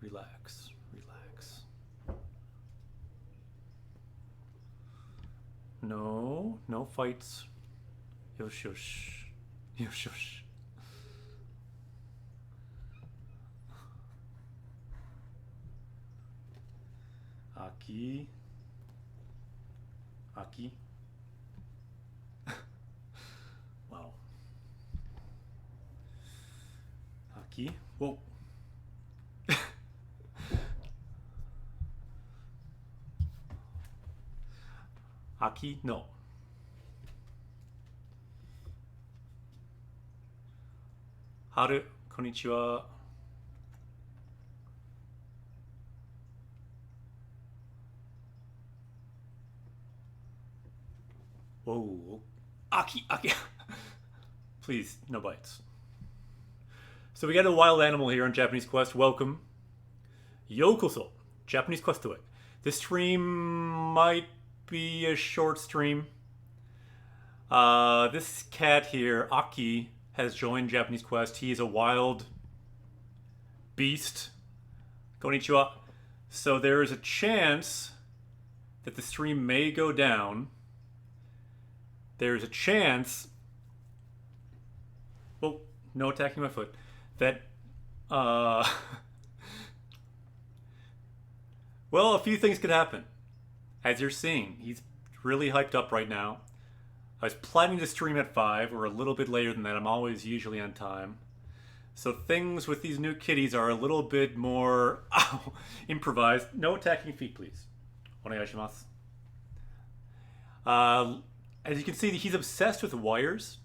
Relax. Relax. No. No fights. Yosh yosh. Yosh yosh. Aki. Aki. Wow. Aki. Whoa. Aki, no. Haru, konnichiwa. Whoa. Aki, Aki. Please, no bites. So we got a wild animal here on Japanese Quest. Welcome. Yokoso. Japanese Quest to it. This stream might be a short stream. This cat here, Aki, has joined Japanese Quest. He is a wild beast. Konnichiwa. So there is a chance that the stream may go down. There's a chance. Oh, no attacking my foot. That, well, a few things could happen. As you're seeing, he's really hyped up right now. I was planning to stream at 5 or a little bit later than that. I'm always usually on time. So things with these new kitties are a little bit more improvised. No attacking feet, please. Onegaishimasu. As you can see, he's obsessed with wires.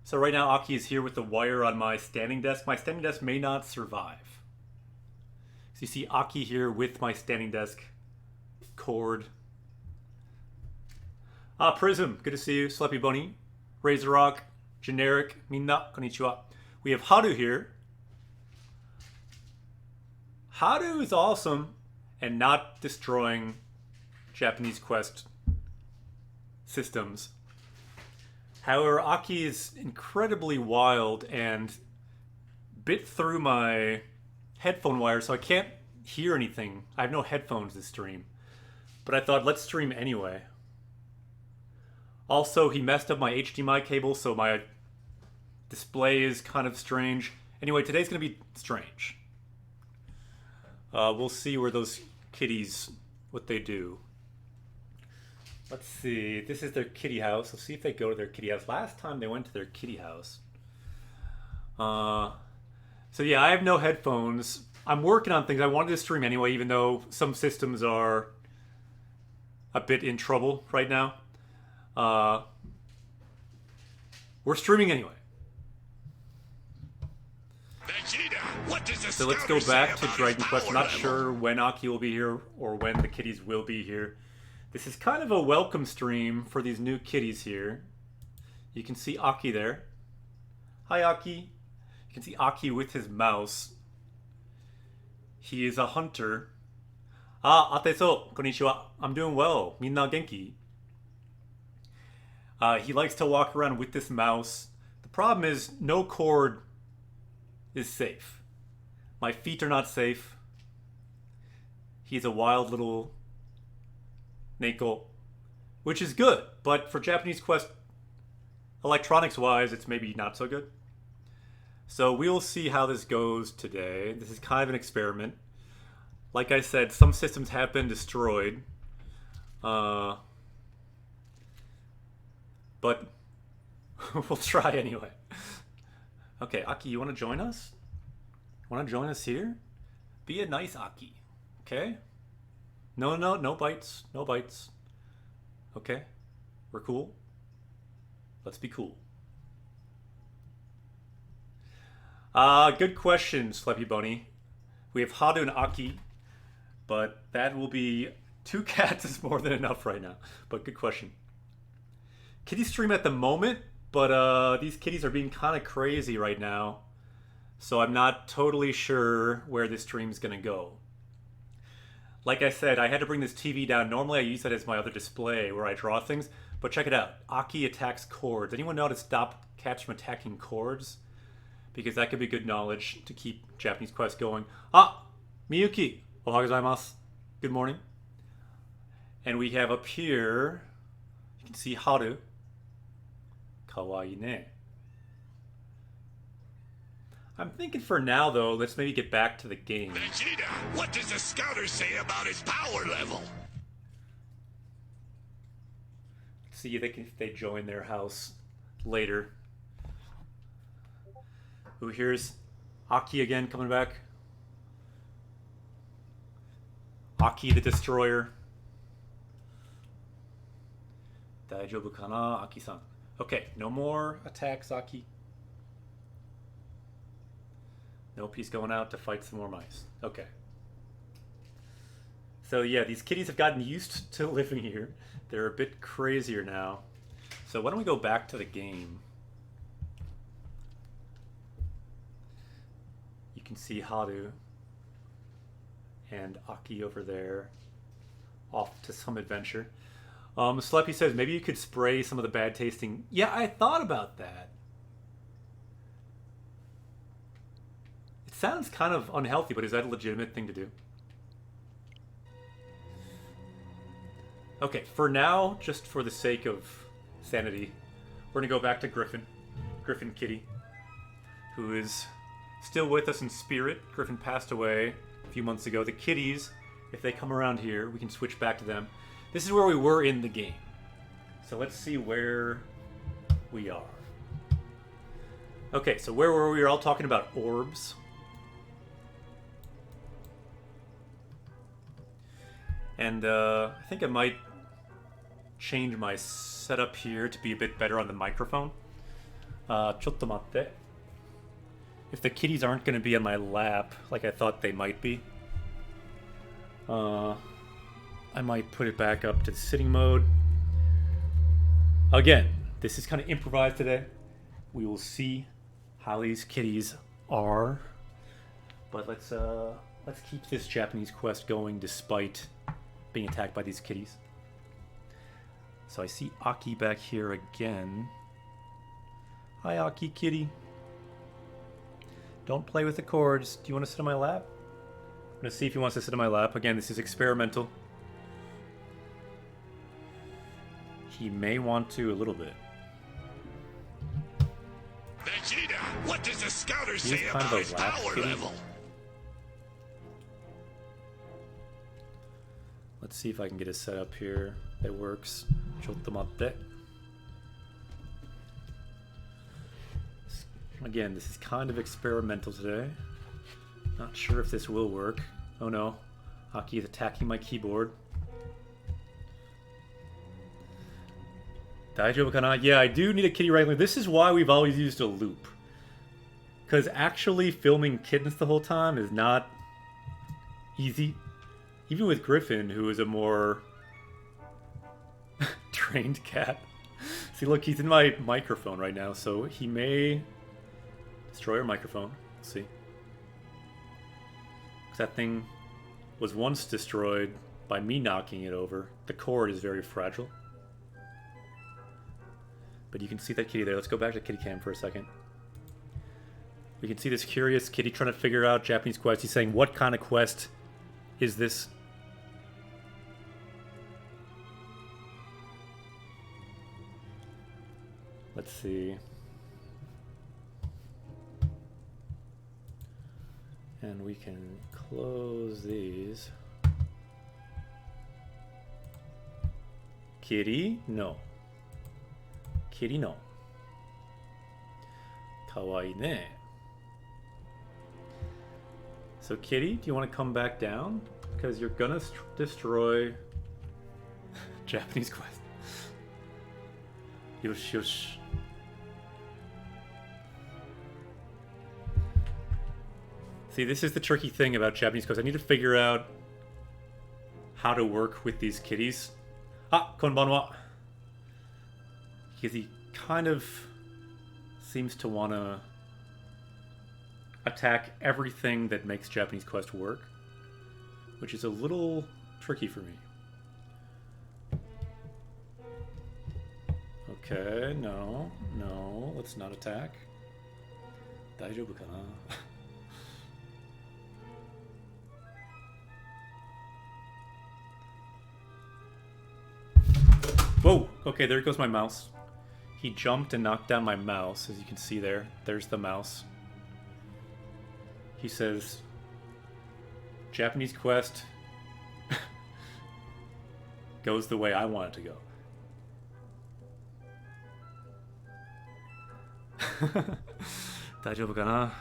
So right now, Aki is here with the wire on my standing desk. My standing desk may not survive. So you see Aki here with my standing desk cord. Prism, good to see you. Sleepy Bunny, Razor Rock, Generic, Minna, konnichiwa. We have Haru here. Haru is awesome and not destroying Japanese Quest systems. However, Aki is incredibly wild and bit through my headphone wire, so I can't hear anything. I have no headphones this stream. But I thought, let's stream anyway. Also, he messed up my HDMI cable, so my display is kind of strange. Anyway, today's going to be strange. We'll see where those kitties, what they do. Let's see. This is their kitty house. Let's see if they go to their kitty house. Last time they went to their kitty house. So yeah, I have no headphones. I'm working on things. I wanted to stream anyway, even though some systems are a bit in trouble right now. We're streaming anyway. So let's go back to Dragon Quest. I'm not sure when Aki will be here or when the kitties will be here. This is kind of a welcome stream for these new kitties here. You can see Aki there. Hi, Aki. You can see Aki with his mouse. He is a hunter. Ateso, konnichiwa. I'm doing well. Minna genki. He likes to walk around with this mouse. The problem is no cord is safe. My feet are not safe. He's a wild little Neko, which is good, but for Japanese Quest electronics wise, it's maybe not so good. So we'll see how this goes today. This is kind of an experiment. Like I said, some systems have been destroyed. But we'll try anyway. Okay, Aki, you want to join us? Want to join us here? Be a nice Aki, okay? No bites. No bites. Okay? We're cool? Let's be cool. Good question, Sleepy Bunny. We have Haru and Aki, but that will be 2 cats is more than enough right now. But good question. Kitty stream at the moment, but these kitties are being kind of crazy right now. So I'm not totally sure where this stream's gonna go. Like I said, I had to bring this TV down. Normally I use that as my other display where I draw things. But check it out. Aki attacks cords. Anyone know how to stop cats from attacking cords? Because that could be good knowledge to keep Japanese Quest going. Miyuki, ohayou gozaimasu. Good morning. And we have up here, you can see Haru. Kawaii ne. I'm thinking for now, though, let's maybe get back to the game. Vegeta, what does the scouter say about his power level? See if they join their house later. Ooh, here's Aki again coming back. Aki the Destroyer. Daijoubu kana, Aki-san. Okay, no more attacks, Aki. Nope, he's going out to fight some more mice. Okay. So yeah, these kitties have gotten used to living here. They're a bit crazier now. So why don't we go back to the game? You can see Haru and Aki over there off to some adventure. Sleppy says maybe you could spray some of the bad tasting. Yeah, I thought about that. It sounds kind of unhealthy, but is that a legitimate thing to do? Okay, for now, just for the sake of sanity, we're gonna go back to Griffin Kitty, who is still with us in spirit. Griffin passed away a few months ago. The kitties, if they come around here, we can switch back to them. This is where we were in the game. So let's see where we are. Okay, so where were we? We were all talking about orbs. And I think I might change my setup here to be a bit better on the microphone. Chotto matte. If the kitties aren't going to be on my lap like I thought they might be, I might put it back up to the sitting mode. Again, this is kind of improvised today. We will see how these kitties are. But let's keep this Japanese quest going despite being attacked by these kitties. So I see Aki back here again. Hi, Aki kitty. Don't play with the cords. Do you want to sit on my lap? I'm going to see if he wants to sit on my lap. Again, this is experimental. He may want to a little bit. Vegeta, what does the scouter say about his power level? Let's see if I can get a setup here that works. Chotto matte. Again, this is kind of experimental today. Not sure if this will work. Oh no, Aki is attacking my keyboard. Daijoubu kana? Yeah, I do need a kitty wrangler. This is why we've always used a loop. Because actually filming Kittens the whole time is not easy. Even with Griffin, who is a more trained cat. See, look, he's in my microphone right now, so he may destroy our microphone. Let's see. Because that thing was once destroyed by me knocking it over. The cord is very fragile. But you can see that kitty there. Let's go back to kitty cam for a second. We can see this curious kitty trying to figure out Japanese quest. He's saying, what kind of quest is this? Let's see. And we can close these. Kitty? No. Kitty, no. Kawaii ne. So Kitty, do you want to come back down? Because you're gonna destroy Japanese quest. Yosh, yosh. See, this is the tricky thing about Japanese quest. I need to figure out how to work with these kitties. Ah, konbanwa. Because he kind of seems to want to attack everything that makes Japanese quest work, which is a little tricky for me. Okay, no, let's not attack. Daijoubu kana? Oh, okay, there goes my mouse. He jumped and knocked down my mouse, as you can see there. There's the mouse. He says, Japanese quest goes the way I want it to go. 大丈夫かな?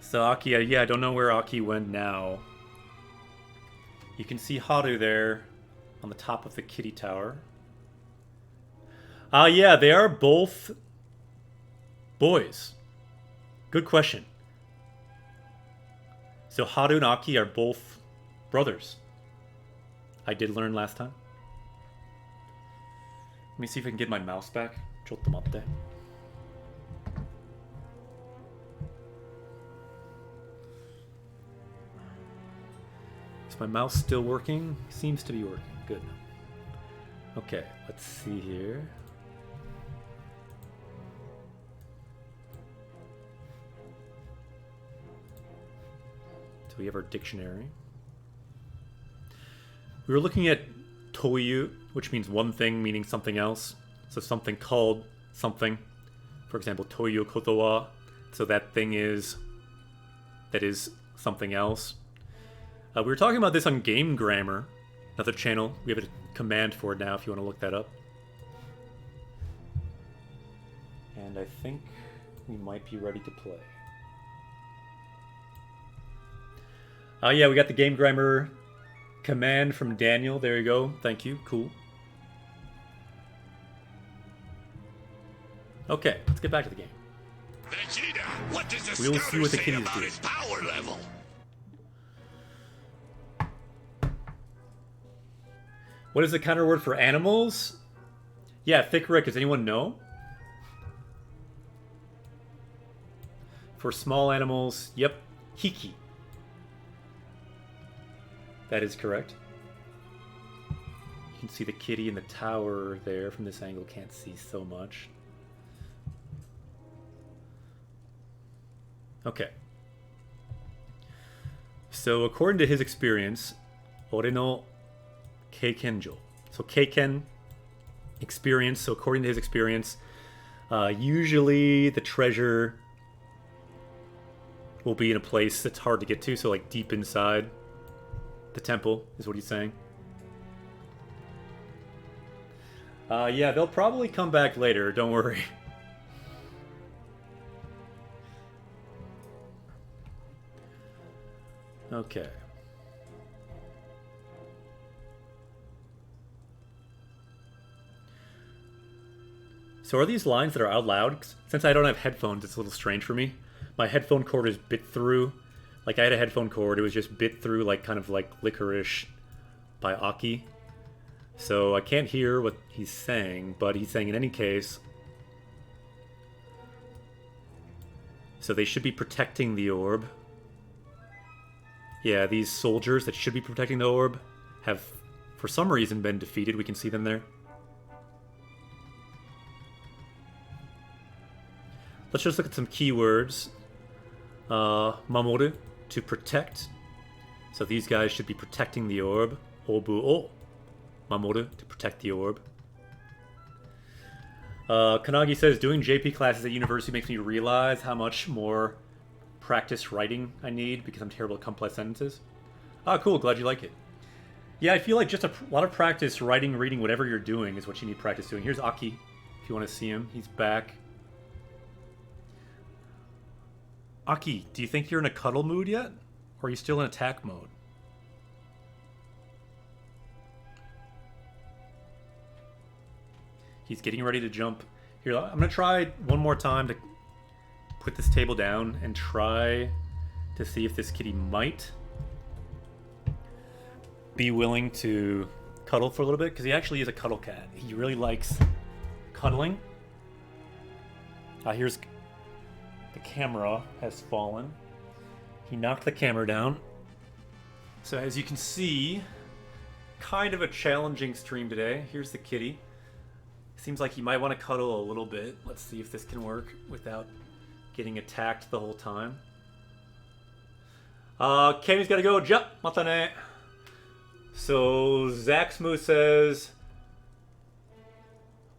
So Aki, yeah, I don't know where Aki went now. You can see Haru there on the top of the kitty tower. Yeah, they are both boys. Good question. So Haru and Aki are both brothers. I did learn last time. Let me see if I can get my mouse back. ちょっと待って. Is my mouse still working? Seems to be working. Good. Okay, let's see here. So we have our dictionary. We were looking at toyu, which means one thing meaning something else. So something called something. For example, toyu kotowa. So that thing is something else. We were talking about this on Game Grammar, another channel. We have a command for it now if you want to look that up. And I think we might be ready to play. Yeah, we got the Game Grammar command from Daniel. There you go. Thank you. Cool. Okay, let's get back to the game. Vegeta, what does the We'll see what the say kitties about do. his power level? What is the counter word for animals? Yeah, Thick Rick, does anyone know? For small animals, yep, hiki. That is correct. You can see the kitty in the tower there from this angle. Can't see so much. Okay. So according to his experience, ore no keikenjo. So keiken, experience. So according to his experience, usually the treasure will be in a place that's hard to get to. So like deep inside the temple is what he's saying. Yeah, they'll probably come back later. Don't worry. Okay. So are these lines that are out loud? Since I don't have headphones, it's a little strange for me. My headphone cord is bit through. Like I had a headphone cord, it was just bit through like kind of like Licorice by Aki. So I can't hear what he's saying, but he's saying in any case. So they should be protecting the orb. Yeah, these soldiers that should be protecting the orb have, for some reason, been defeated. We can see them there. Let's just look at some keywords. Mamoru, to protect. So these guys should be protecting the orb. Obu o. Mamoru, to protect the orb. Kanagi says, doing JP classes at university makes me realize how much more practice writing I need because I'm terrible at complex sentences. Ah, cool. Glad you like it. Yeah, I feel like just a lot of practice writing, reading, whatever you're doing is what you need practice doing. Here's Aki, if you want to see him. He's back. Aki, do you think you're in a cuddle mood yet? Or are you still in attack mode? He's getting ready to jump. Here, I'm going to try one more time to put this table down and try to see if this kitty might be willing to cuddle for a little bit, because he actually is a cuddle cat. He really likes cuddling. Here's the camera has fallen. He knocked the camera down. So as you can see, kind of a challenging stream today. Here's the kitty. Seems like he might want to cuddle a little bit. Let's see if this can work without getting attacked the whole time. Kami's gotta go. Ja, mata ne. So, Zach Smooth says,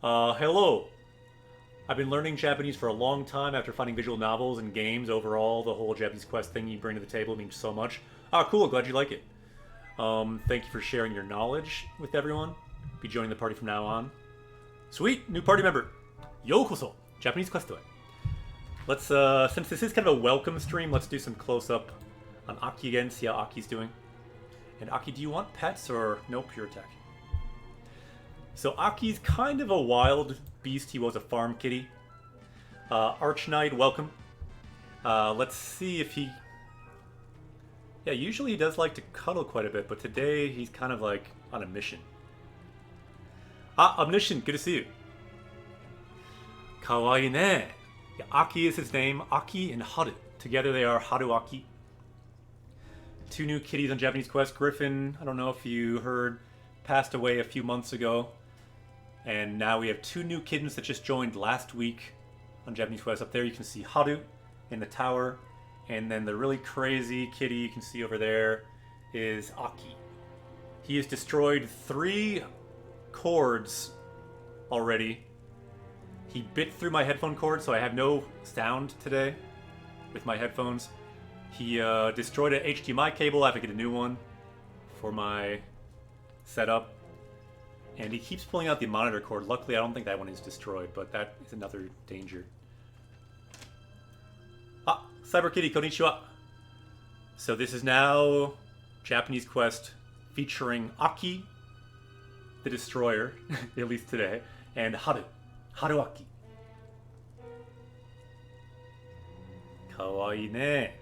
hello. I've been learning Japanese for a long time after finding visual novels and games. Overall, the whole Japanese quest thing you bring to the table means so much. Ah, cool. Glad you like it. Thank you for sharing your knowledge with everyone. Be joining the party from now on. Sweet. New party member. Yokoso. Japanese quest away. Let's, since this is kind of a welcome stream, let's do some close-up on Aki again, see how Aki's doing. And Aki, do you want pets or no pure attack? So Aki's kind of a wild beast. He was a farm kitty. Arch Knight, welcome. Let's see if he... Yeah, usually he does like to cuddle quite a bit, but today he's kind of like on a mission. Ah, Omniscient, good to see you. Kawaii ne. Yeah, Aki is his name. Aki and Haru. Together they are Haru Aki. 2 new kitties on Japanese Quest. Griffin, I don't know if you heard, passed away a few months ago. And now we have 2 new kittens that just joined last week on Japanese Quest. Up there you can see Haru in the tower. And then the really crazy kitty you can see over there is Aki. He has destroyed 3 cords already. He bit through my headphone cord, so I have no sound today with my headphones. He destroyed an HDMI cable. I have to get a new one for my setup. And he keeps pulling out the monitor cord. Luckily, I don't think that one is destroyed, but that is another danger. Ah, Cyber Kitty, konnichiwa. So this is now Japanese Quest featuring Aki, the Destroyer, at least today, and Haru, Haruaki. Kawaii ne.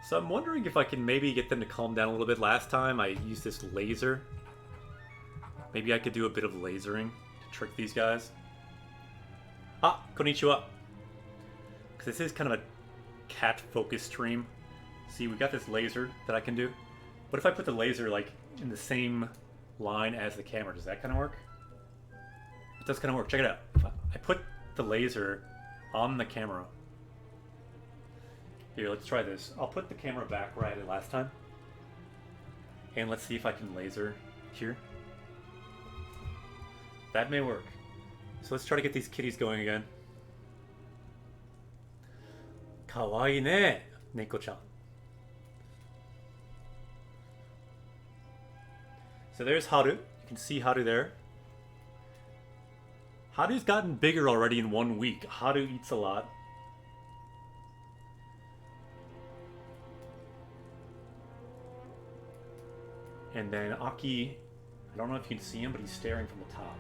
So I'm wondering if I can maybe get them to calm down a little bit. Last time I used this laser. Maybe I could do a bit of lasering to trick these guys. Ah, konnichiwa. Because this is kind of a cat-focused stream. See, we got this laser that I can do. What if I put the laser like in the same line as the camera? Does that kind of work? It does kind of work. Check it out. If I put the laser on the camera. Here, let's try this. I'll put the camera back where I had it last time. And let's see if I can laser here. That may work. So let's try to get these kitties going again. Kawaii ne, Neko-chan. So there's Haru. You can see Haru there. Haru's gotten bigger already in 1 week. Haru eats a lot. And then Aki, I don't know if you can see him, but he's staring from the top.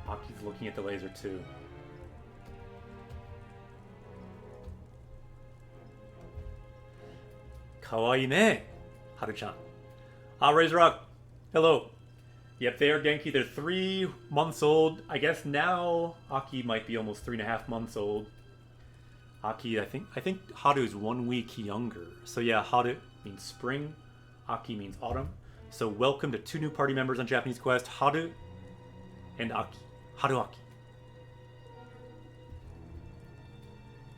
Aki's looking at the laser too. Kawaii ne, Haru-chan. Ah, Razor Rock, hello. Yep, they are Genki. They're 3 months old. I guess now Aki might be almost 3.5 months old. Aki, I think Haru is 1 week younger. So yeah, Haru means spring. Aki means autumn. So welcome to 2 new party members on Japanese Quest, Haru and Aki. Haruaki.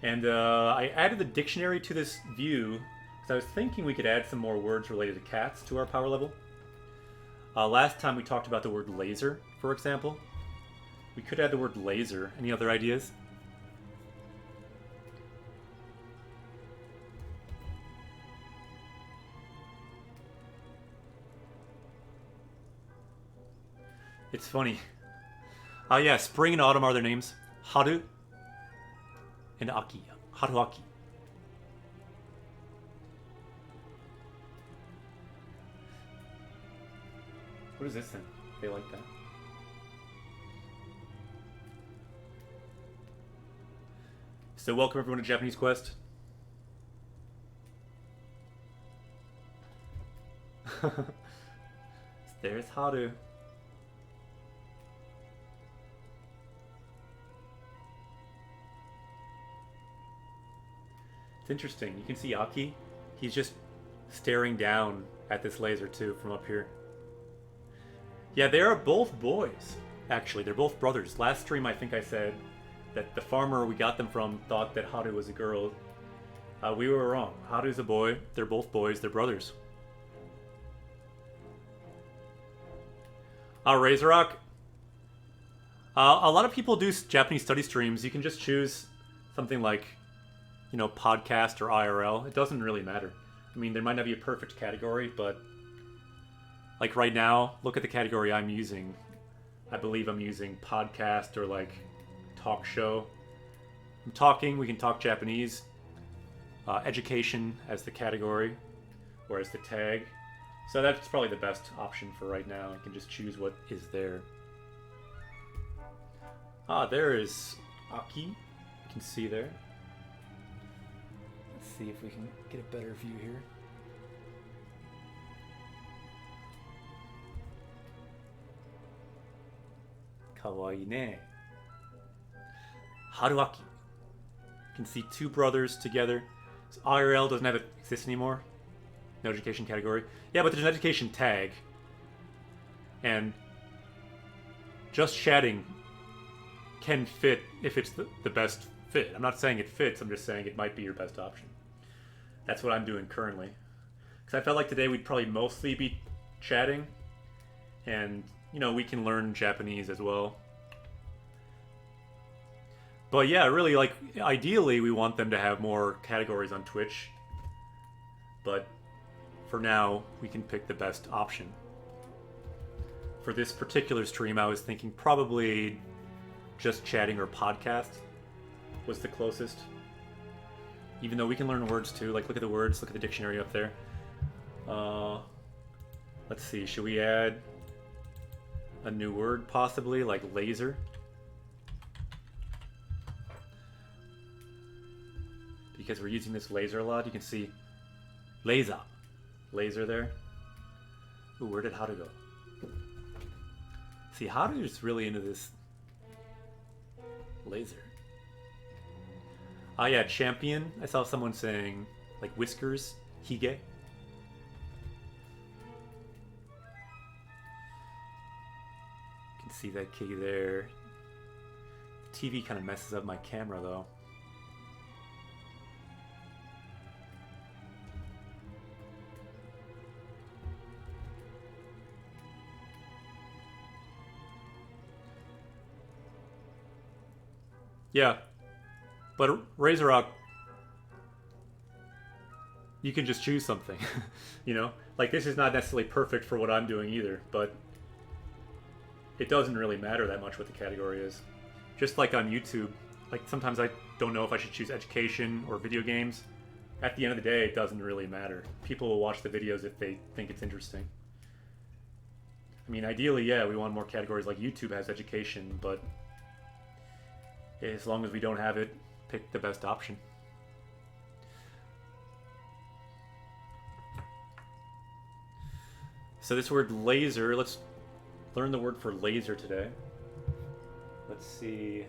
And I added the dictionary to this view because I was thinking we could add some more words related to cats to our power level. Last time we talked about the word laser, for example. We could add the word laser. Any other ideas? It's funny. Yeah, spring and autumn are their names. Haru and Aki. Haruaki. What is this thing? They like that. So welcome everyone to Japanese Quest. There's Haru. It's interesting. You can see Aki. He's just staring down at this laser too from up here. Yeah, they are both boys. actually. They're both brothers. Last stream, I think I said that the farmer we got them from thought that Haru was a girl. We were wrong. Haru's a boy. They're both boys. They're brothers. Razorrock. A lot of people do Japanese study streams. You can just choose something like, you know, podcast or IRL. It doesn't really matter. I mean, there might not be a perfect category, but like right now, look at the category I'm using. I believe I'm using podcast or like talk show. I'm talking, we can talk Japanese. Education as the category or as the tag. So that's probably the best option for right now. I can just choose what is there. There is Aki. You can see there. Let's see if we can get a better view here. Kawaii ne. Haruaki. You can see two brothers together. So IRL doesn't exist anymore. No education category. Yeah, but there's an education tag. And just chatting can fit if it's the best fit. I'm not saying it fits, I'm just saying it might be your best option. That's what I'm doing currently. Because I felt like today we'd probably mostly be chatting. And, you know, we can learn Japanese as well. But yeah, really, like, ideally we want them to have more categories on Twitch. But for now, we can pick the best option. For this particular stream, I was thinking probably just chatting or podcast was the closest. Even though we can learn words too. Like, look at the words, look at the dictionary up there. Let's see, should we add a new word possibly, like laser? Because we're using this laser a lot, you can see laser there. Ooh, where did Haru go? See, Haru's really into this laser. Yeah, champion. I saw someone saying, like, whiskers, hige. You can see that key there. The TV kind of messes up my camera, though. Yeah, but Razorrock, you can just choose something, you know? Like, this is not necessarily perfect for what I'm doing either, but it doesn't really matter that much what the category is. Just like on YouTube, like, sometimes I don't know if I should choose education or video games. At the end of the day, it doesn't really matter. People will watch the videos if they think it's interesting. I mean, ideally, yeah, we want more categories like YouTube has education, but as long as we don't have it, pick the best option. So this word laser, let's learn the word for laser today. Let's see.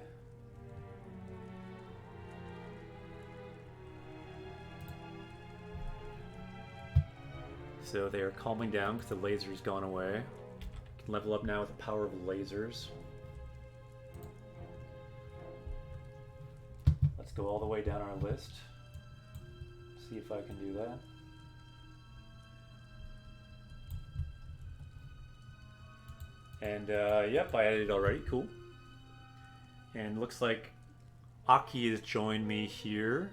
So they are calming down because the laser's gone away. You can level up now with the power of lasers. Let's go all the way down our list. See if I can do that. And yep, I added it already. Cool. And looks like Aki has joined me here.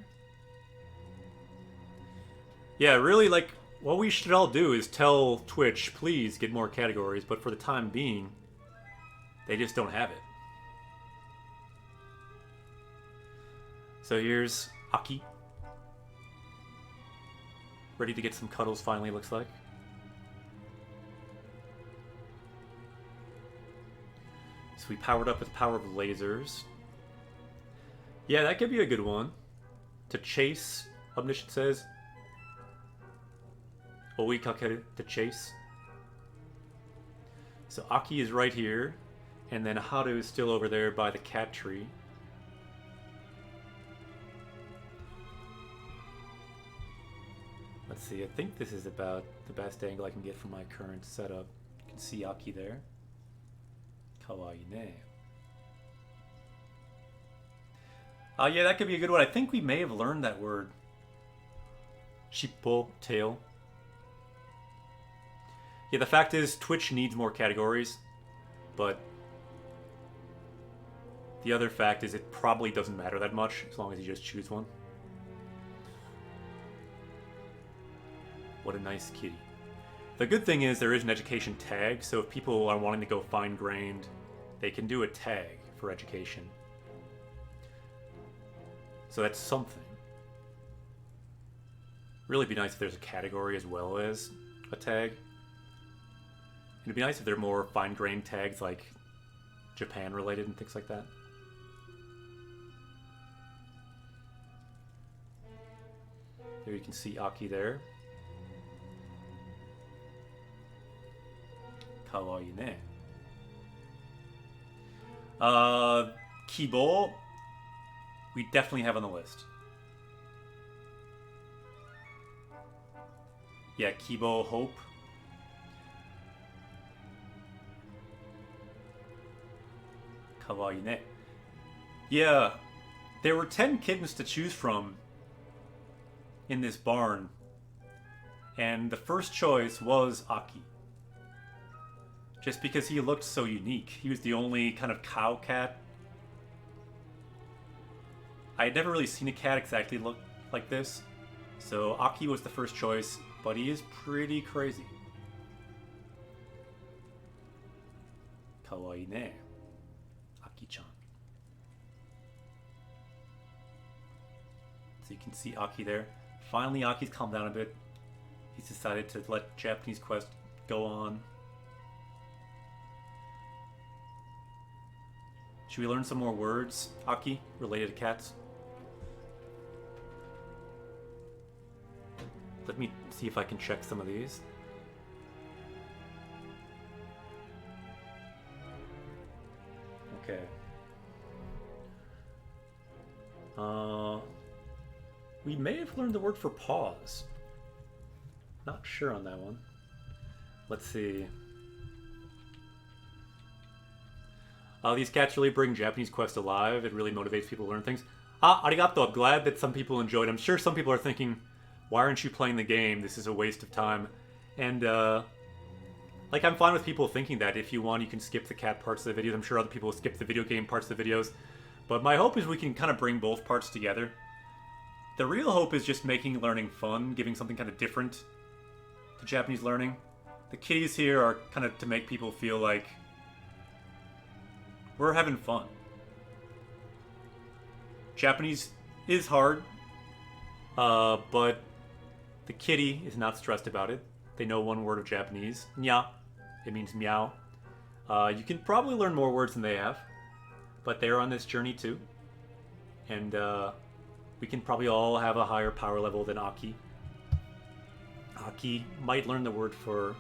Yeah, really, like, what we should all do is tell Twitch, please get more categories, but for the time being, they just don't have it. So here's Aki. Ready to get some cuddles finally, looks like. So we powered up with the power of lasers. Yeah, that could be a good one. To chase, Omniscient says. Oikakeru, to chase. So Aki is right here. And then Haru is still over there by the cat tree. Let's see, I think this is about the best angle I can get from my current setup. You can see Aki there. Kawaii ne. Yeah, that could be a good one. I think we may have learned that word. Shippo, tail. Yeah, the fact is, Twitch needs more categories, but the other fact is it probably doesn't matter that much as long as you just choose one. What a nice kitty. The good thing is there is an education tag, so if people are wanting to go fine-grained, they can do a tag for education. So that's something. Really be nice if there's a category as well as a tag. It'd be nice if there are more fine-grained tags like Japan-related and things like that. There you can see Aki there. Kawaii ne. Kibo, we definitely have on the list. Yeah, Kibo, hope. Kawaii ne. Yeah, there were 10 kittens to choose from in this barn, and the first choice was Aki. Just because he looked so unique. He was the only kind of cow cat. I had never really seen a cat exactly look like this, so Aki was the first choice, but he is pretty crazy. Kawaii ne. Aki-chan. So you can see Aki there. Finally, Aki's calmed down a bit. He's decided to let Japanese Quest go on. Should we learn some more words, Aki, related to cats? Let me see if I can check some of these. Okay. We may have learned the word for pause. Not sure on that one. Let's see. These cats really bring Japanese Quest alive. It really motivates people to learn things. Arigato. I'm glad that some people enjoyed. I'm sure some people are thinking, why aren't you playing the game? This is a waste of time. And, like, I'm fine with people thinking that. If you want, you can skip the cat parts of the videos. I'm sure other people skip the video game parts of the videos. But my hope is we can kind of bring both parts together. The real hope is just making learning fun, giving something kind of different to Japanese learning. The kitties here are kind of to make people feel like we're having fun. Japanese is hard, but the kitty is not stressed about it. They know one word of Japanese. Nya. It means meow. You can probably learn more words than they have, but they're on this journey too. And we can probably all have a higher power level than Aki. Aki might learn the word for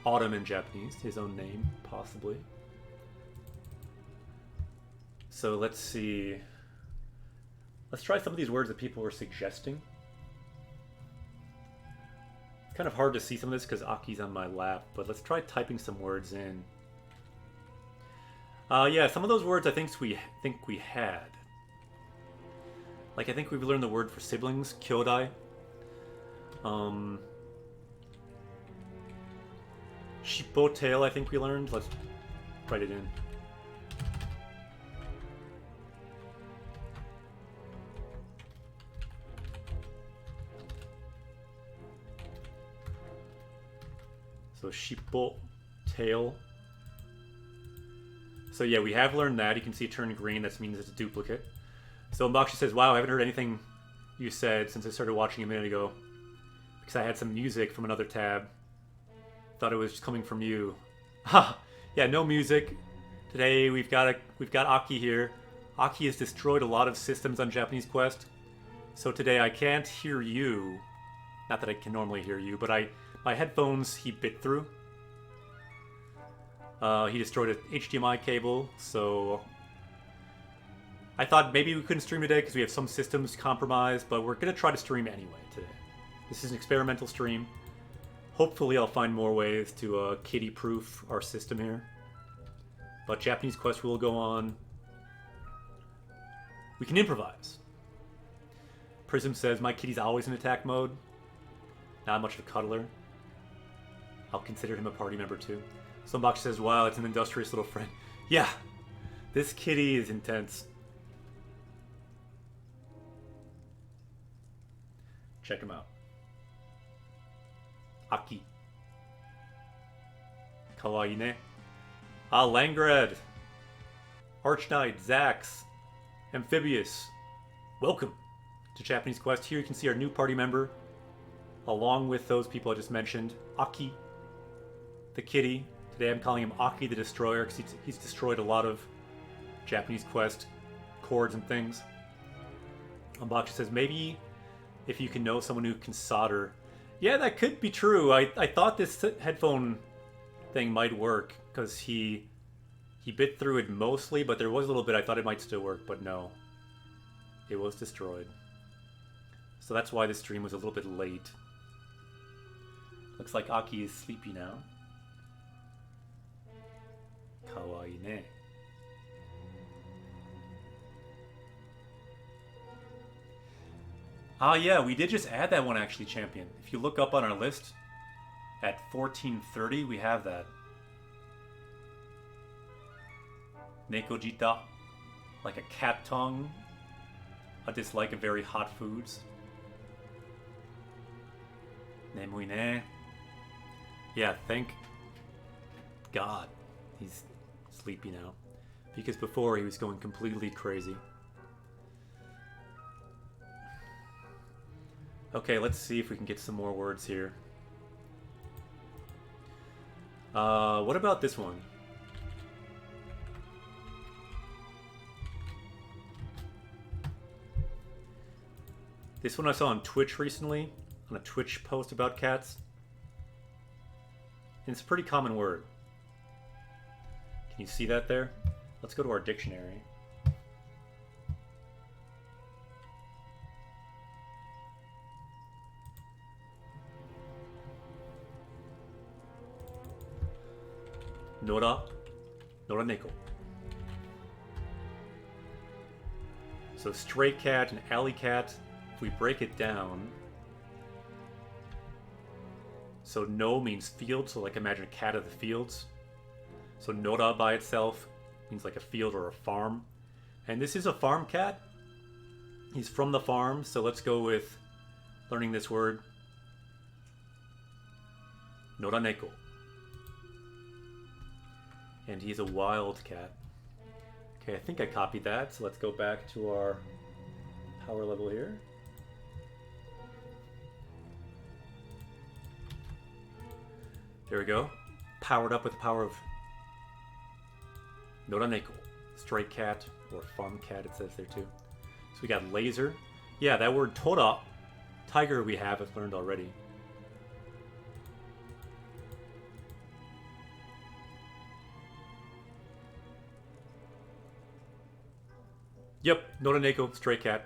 autumn in Japanese, his own name, possibly. So let's see. Let's try some of these words that people were suggesting. It's kind of hard to see some of this because Aki's on my lap, but let's try typing some words in. Yeah, some of those words I think we had. Like, I think we've learned the word for siblings, kyodai. Shippo tail, I think we learned. Let's write it in. So shippo, tail. So yeah, we have learned that. You can see it turn green. That means it's a duplicate. So Mbakshi says, wow, I haven't heard anything you said since I started watching a minute ago. Because I had some music from another tab. Thought it was coming from you. Ha! Yeah, no music. Today we've got Aki here. Aki has destroyed a lot of systems on Japanese Quest. So today I can't hear you. Not that I can normally hear you, but my headphones he bit through. He destroyed an HDMI cable, so I thought maybe we couldn't stream today because we have some systems compromised, but we're going to try to stream anyway today. This is an experimental stream. Hopefully I'll find more ways to kitty-proof our system here. But Japanese quest will go on. We can improvise. Prism says, my kitty's always in attack mode. Not much of a cuddler. I'll consider him a party member too. Sunbox says, wow, it's an industrious little friend. Yeah, this kitty is intense. Check him out. Aki. Kawaii ne. Ah, Langred. Archknight, Zax, Amphibious. Welcome to Japanese Quest. Here you can see our new party member, along with those people I just mentioned. Aki, the kitty. Today I'm calling him Aki the Destroyer because he's destroyed a lot of Japanese Quest chords and things. Unboxer says, maybe if you can know someone who can solder. Yeah, that could be true. I thought this headphone thing might work because he bit through it mostly, but there was a little bit I thought it might still work, but no. It was destroyed. So that's why this stream was a little bit late. Looks like Aki is sleepy now. Kawaii ne. Ah, yeah, we did just add that one actually, Champion. If you look up on our list, at 1430, we have that. Nekojita, like a cat tongue. A dislike of very hot foods. Nemui ne. Yeah, thank God he's sleepy now. Because before he was going completely crazy. Okay, let's see if we can get some more words here. What about this one? This one I saw on Twitch recently, on a Twitch post about cats. And it's a pretty common word. Can you see that there? Let's go to our dictionary. Nora neko. So stray cat and alley cat, if we break it down, so no means field, so like imagine a cat of the fields. So Nora by itself means like a field or a farm. And this is a farm cat. He's from the farm, so let's go with learning this word. Nora neko. And he's a wild cat. Okay, I think I copied that, so let's go back to our power level here. There we go. Powered up with the power of Noraneko. Stray cat, or farm cat, it says there too. So we got laser. Yeah, that word Tora, tiger, we have learned already. Yep, Noraneko, stray cat.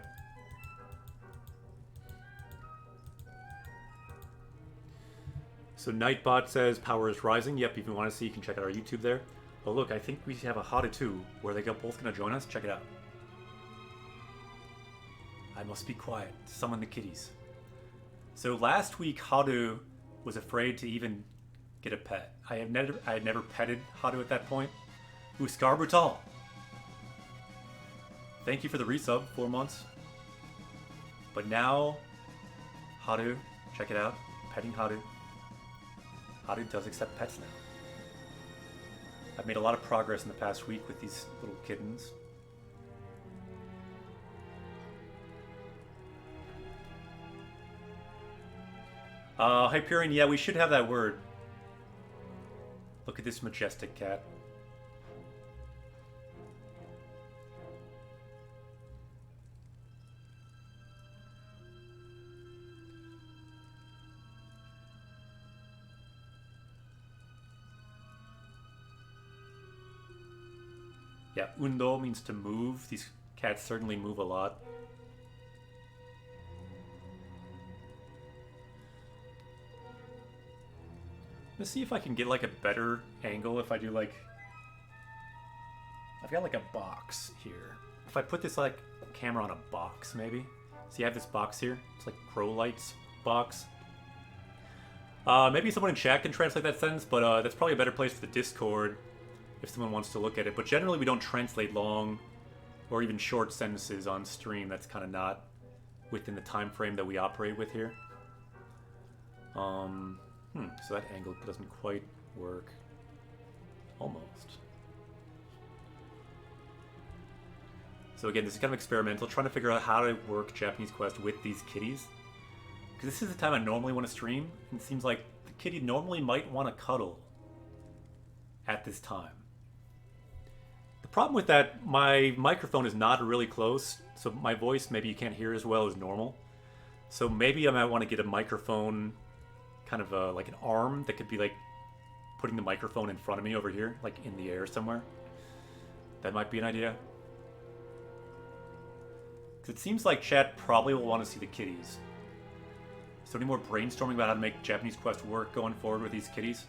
So Nightbot says power is rising. Yep, if you want to see, you can check out our YouTube there. Oh look, I think we have a Haru too, where they're both gonna join us. Check it out. I must be quiet. Summon the kitties. So last week Haru was afraid to even get a pet. I had never petted Haru at that point. Uskar Brutal. Thank you for the resub, 4 months. But now, Haru, check it out. Petting Haru. Haru does accept pets now. I've made a lot of progress in the past week with these little kittens. Hyperion, yeah, we should have that word. Look at this majestic cat. Yeah, undo means to move. These cats certainly move a lot. Let's see if I can get like a better angle if I do like got like a box here. If I put this like camera on a box, maybe. So you have this box here. It's like grow lights box. Maybe someone in chat can translate that sentence, but that's probably a better place for the Discord if someone wants to look at it. But generally, we don't translate long or even short sentences on stream. That's kind of not within the time frame that we operate with here. So that angle doesn't quite work. Almost. So again, this is kind of experimental, trying to figure out how to work Japanese Quest with these kitties. Because this is the time I normally want to stream, and it seems like the kitty normally might want to cuddle at this time. The problem with that, my microphone is not really close, so my voice maybe you can't hear as well as normal. So maybe I might want to get a microphone, kind of like an arm that could be like putting the microphone in front of me over here, like in the air somewhere. That might be an idea. Because it seems like chat probably will want to see the kitties. So any more brainstorming about how to make Japanese Quest work going forward with these kitties?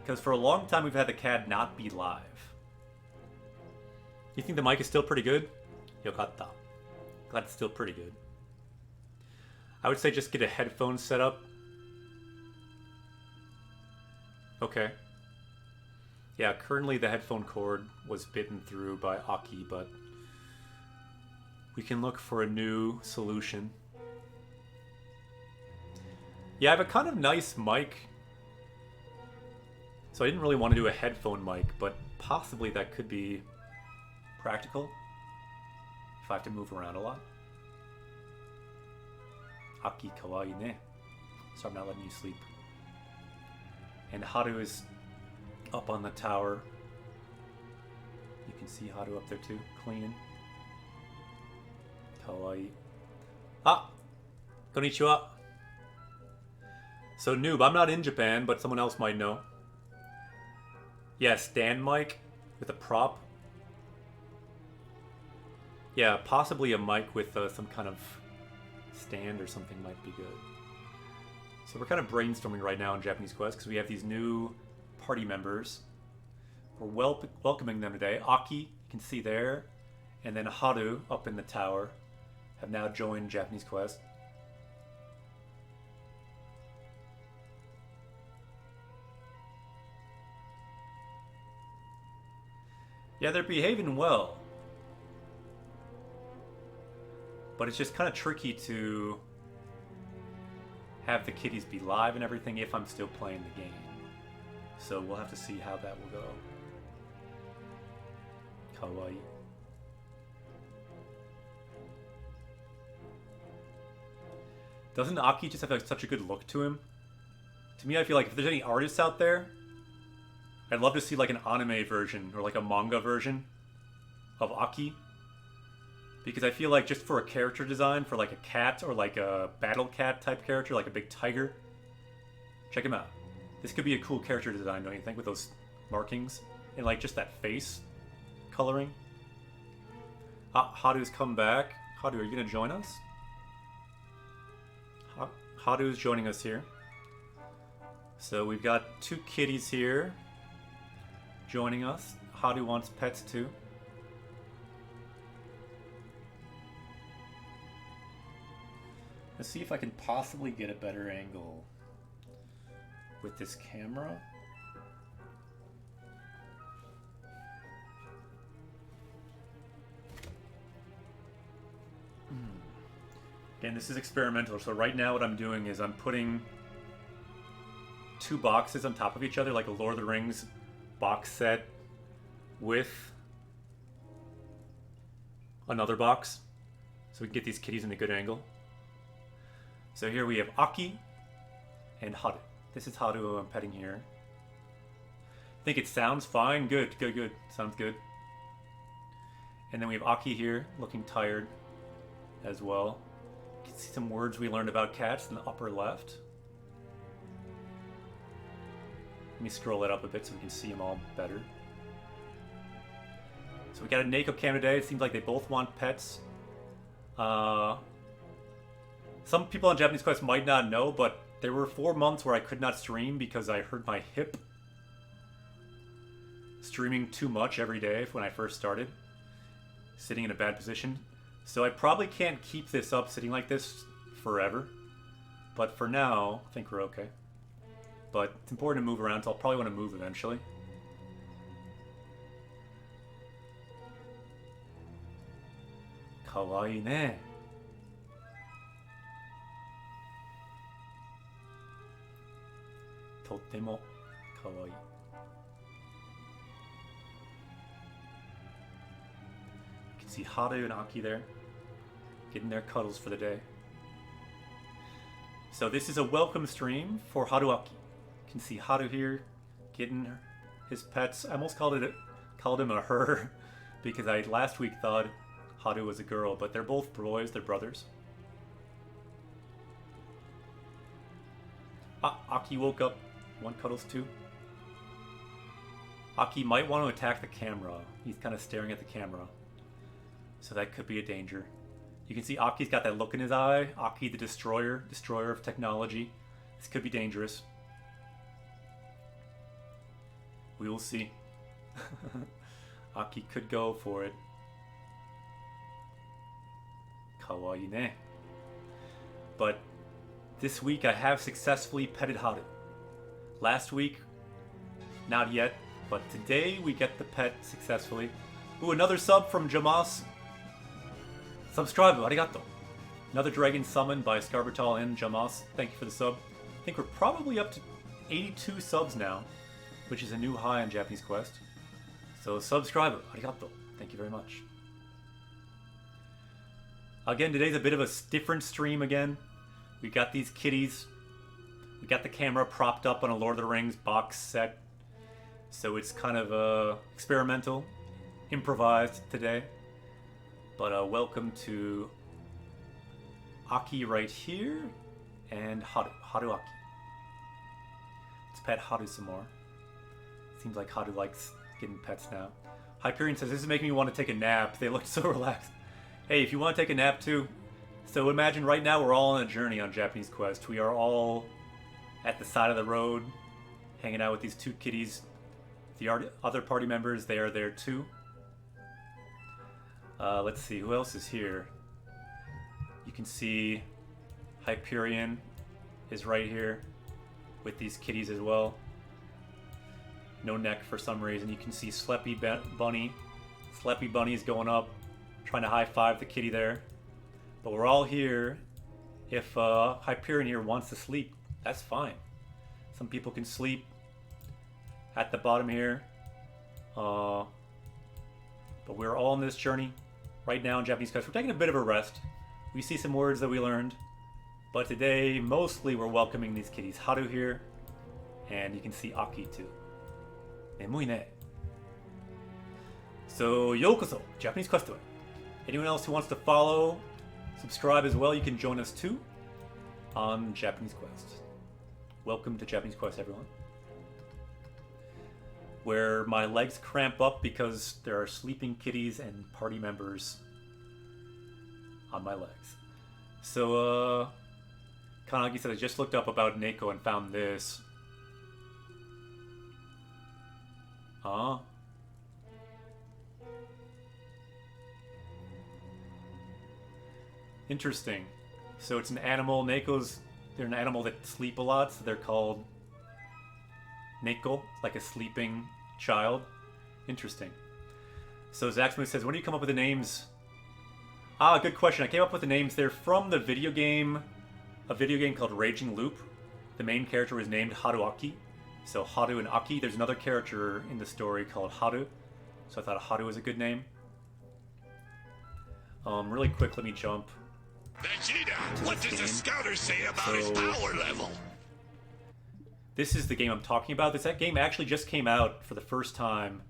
Because for a long time we've had the cat not be live. You think the mic is still pretty good? Yokatta. Glad it's still pretty good. I would say just get a headphone set up. Okay. Yeah, currently the headphone cord was bitten through by Aki, but we can look for a new solution. Yeah, I have a kind of nice mic. So I didn't really want to do a headphone mic, but possibly that could be practical if I have to move around a lot. Aki kawaii ne. So I'm not letting you sleep. And Haru is up on the tower. You can see Haru up there too, cleaning. Kawaii. Ah! Konnichiwa. So noob, I'm not in Japan, but someone else might know. Yeah, stand mic with a prop. Yeah, possibly a mic with some kind of stand or something might be good. So we're kind of brainstorming right now in Japanese Quest because we have these new party members. We're welcoming them today. Aki, you can see there, and then Haru up in the tower have now joined Japanese Quest. Yeah, they're behaving well. But it's just kind of tricky to have the kitties be live and everything if I'm still playing the game. So we'll have to see how that will go. Kawaii. Doesn't Aki just have like such a good look to him? To me, I feel like if there's any artists out there, I'd love to see like an anime version or like a manga version of Aki. Because I feel like just for a character design, for like a cat or like a battle cat type character, like a big tiger, check him out. This could be a cool character design, don't you think, with those markings and like just that face coloring. Haru's come back. Haru, are you gonna join us? Haru's joining us here. So we've got two kitties here joining us. Haru wants pets too. Let's see if I can possibly get a better angle with this camera. Again, this is experimental, so right now what I'm doing is I'm putting two boxes on top of each other, like a Lord of the Rings box set with another box, so we can get these kitties in a good angle. So here we have Aki and Haru. This is Haru who I'm petting here. I think it sounds fine. Good, good, good. Sounds good. And then we have Aki here, looking tired as well. You can see some words we learned about cats in the upper left. Let me scroll that up a bit so we can see them all better. So we got a Neko cam today. It seems like they both want pets. Some people on Japanese Quest might not know, but there were 4 months where I could not stream because I hurt my hip. streaming too much every day when I first started, sitting in a bad position. So I probably can't keep this up sitting like this forever. But for now, I think we're okay. But it's important to move around, so I'll probably want to move eventually. Kawaii ne. Totemo kawaii. You can see Haru and Aki there, getting their cuddles for the day. So this is a welcome stream for Haruaki. You can see Haru here, getting his pets. I almost called him a her, because I last week thought Haru was a girl, but they're both boys, they're brothers. Aki woke up, one cuddles too. Aki might want to attack the camera. He's kind of staring at the camera. So that could be a danger. You can see Aki's got that look in his eye. Aki the destroyer of technology. This could be dangerous. We will see. Aki could go for it. Kawaii ne. But this week I have successfully petted Haru. Last week, not yet, but today we get the pet successfully. Ooh, another sub from Jamas. Subscribe, arigato. Another dragon summoned by Scarbertal and Jamas. Thank you for the sub. I think we're probably up to 82 subs now, which is a new high on Japanese Quest. So subscribe, arigato. Thank you very much. Again, today's a bit of a different stream again. We got these kitties. We got the camera propped up on a Lord of the Rings box set. So it's kind of experimental, improvised today. But welcome to Aki right here and Haruaki. Let's pet Haru some more. Seems like Haru likes getting pets now. Hyperion says, this is making me want to take a nap. They look so relaxed. Hey, if you want to take a nap too. So imagine right now we're all on a journey on Japanese Quest. We are all at the side of the road, hanging out with these two kitties. The other party members, they are there too. Let's see, who else is here? You can see Hyperion is right here with these kitties as well. No neck for some reason. You can see Sleepy Bunny. Sleepy Bunny is going up, trying to high-five the kitty there. But we're all here. If Hyperion here wants to sleep, that's fine. Some people can sleep at the bottom here. But we're all on this journey right now in Japanese Quest. We're taking a bit of a rest. We see some words that we learned. But today, mostly we're welcoming these kitties. Haru here. And you can see Aki too. Nemui ne. So, yokoso, Japanese Quest. Anyone else who wants to follow, subscribe as well, you can join us too on Japanese Quest. Welcome to Japanese Quest, everyone. Where my legs cramp up because there are sleeping kitties and party members on my legs. So, Kanagi said, I just looked up about Neko and found this. Interesting. So it's an animal. Neko's, they're an animal that sleep a lot, so they're called Neko, like a sleeping child. Interesting. So Zaxman says, when do you come up with the names? Good question. I came up with the names. They're from the video game, a video game called Raging Loop. The main character was named Haruaki. So Haru and Aki. There's another character in the story called Haru. So I thought Haru was a good name. Really quick, let me jump. Vegeta, what does the scouter say about his power level? This is the game I'm talking about. That game actually just came out for the first time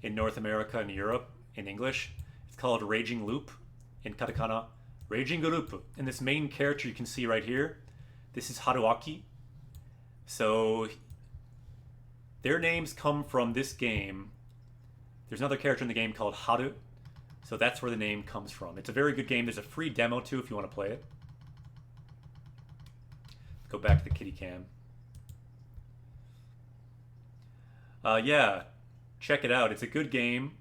in North America and Europe in English. It's called Raging Loop in katakana. Raging Loop. And this main character you can see right here, this is Haruaki. So their names come from this game. There's another character in the game called Haru. So that's where the name comes from. It's a very good game. There's a free demo too if you want to play it. Go back to the kitty cam. Yeah, Check it out. It's a good game.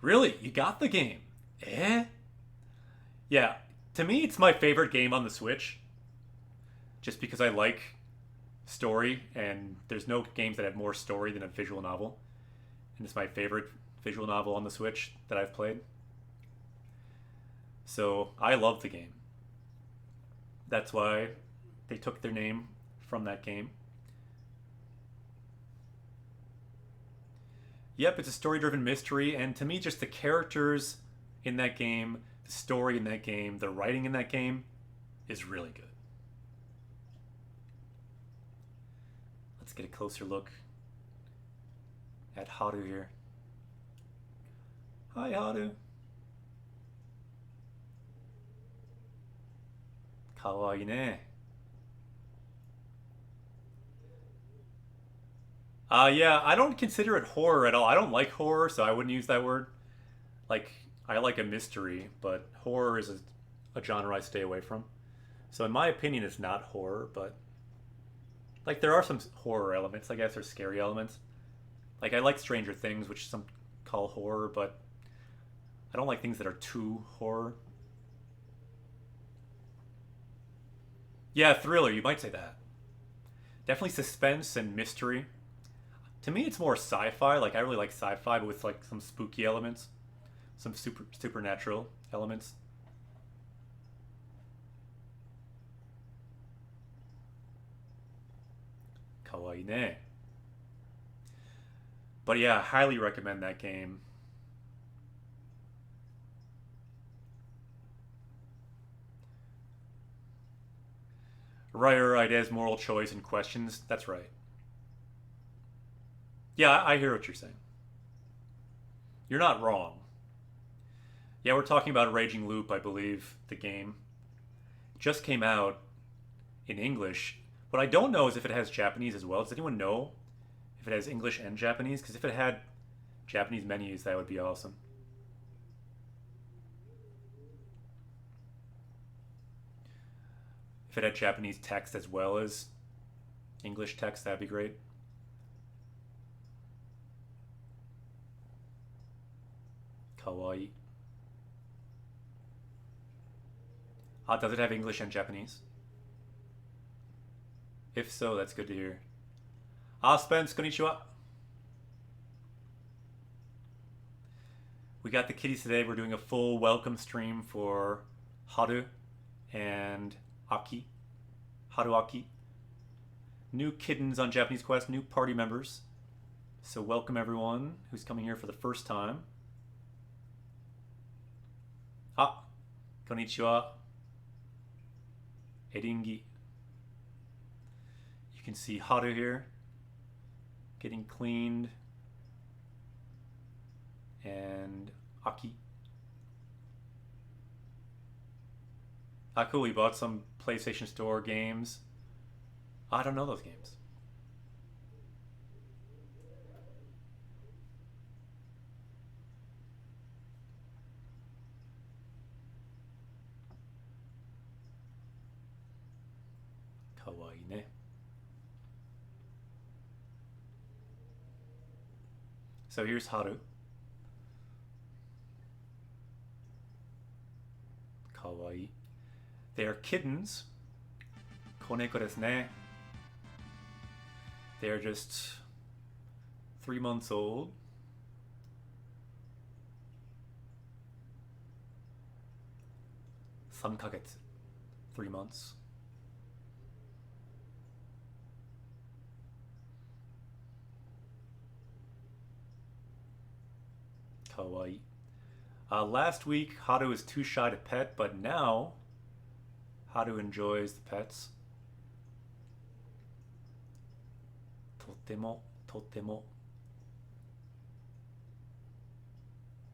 Really? You got the game? Eh? Yeah. To me, it's my favorite game on the Switch. Just because I like story, and there's no games that have more story than a visual novel. And it's my favorite visual novel on the Switch that I've played. So I love the game. That's why they took their name from that game. Yep, it's a story-driven mystery, and to me, just the characters in that game, the story in that game, the writing in that game is really good. Let's get a closer look at Haru here. Hi, Haru. Kawaii ne. Yeah, I don't consider it horror at all. I don't like horror, so I wouldn't use that word. Like, I like a mystery, but horror is a genre I stay away from. So, in my opinion, it's not horror, but like there are some horror elements. I guess there's scary elements. Like I like Stranger Things, which some call horror, but I don't like things that are too horror. Yeah, thriller. You might say that. Definitely suspense and mystery. To me, it's more sci-fi. Like I really like sci-fi, but with like some spooky elements, some supernatural elements. Kawaii ne. But yeah, I highly recommend that game. Right, it has moral choice and questions. That's right. Yeah, I hear what you're saying. You're not wrong. Yeah, we're talking about Raging Loop, I believe, the game. It just came out in English. What I don't know is if it has Japanese as well. Does anyone know if it has English and Japanese? Because if it had Japanese menus, that would be awesome. If it had Japanese text as well as English text, that'd be great. Kawaii. Does it have English and Japanese? If so, that's good to hear. Spence, konnichiwa. We got the kitties today. We're doing a full welcome stream for Haru and Aki. Haru Aki. New kittens on Japanese Quest, new party members. So welcome everyone who's coming here for the first time. Konnichiwa. Eringi. You can see Haru here getting cleaned. And Aki. Cool, we bought some PlayStation Store games. I don't know those games. Kawaii ne. So here's Haru. Kawaii. They are kittens. Koneko desu ne. They are just 3 months old. Sankagetsu. 3 months. Kawaii. Last week, Haru was too shy to pet, but now Haru enjoys the pets. Totemo, totemo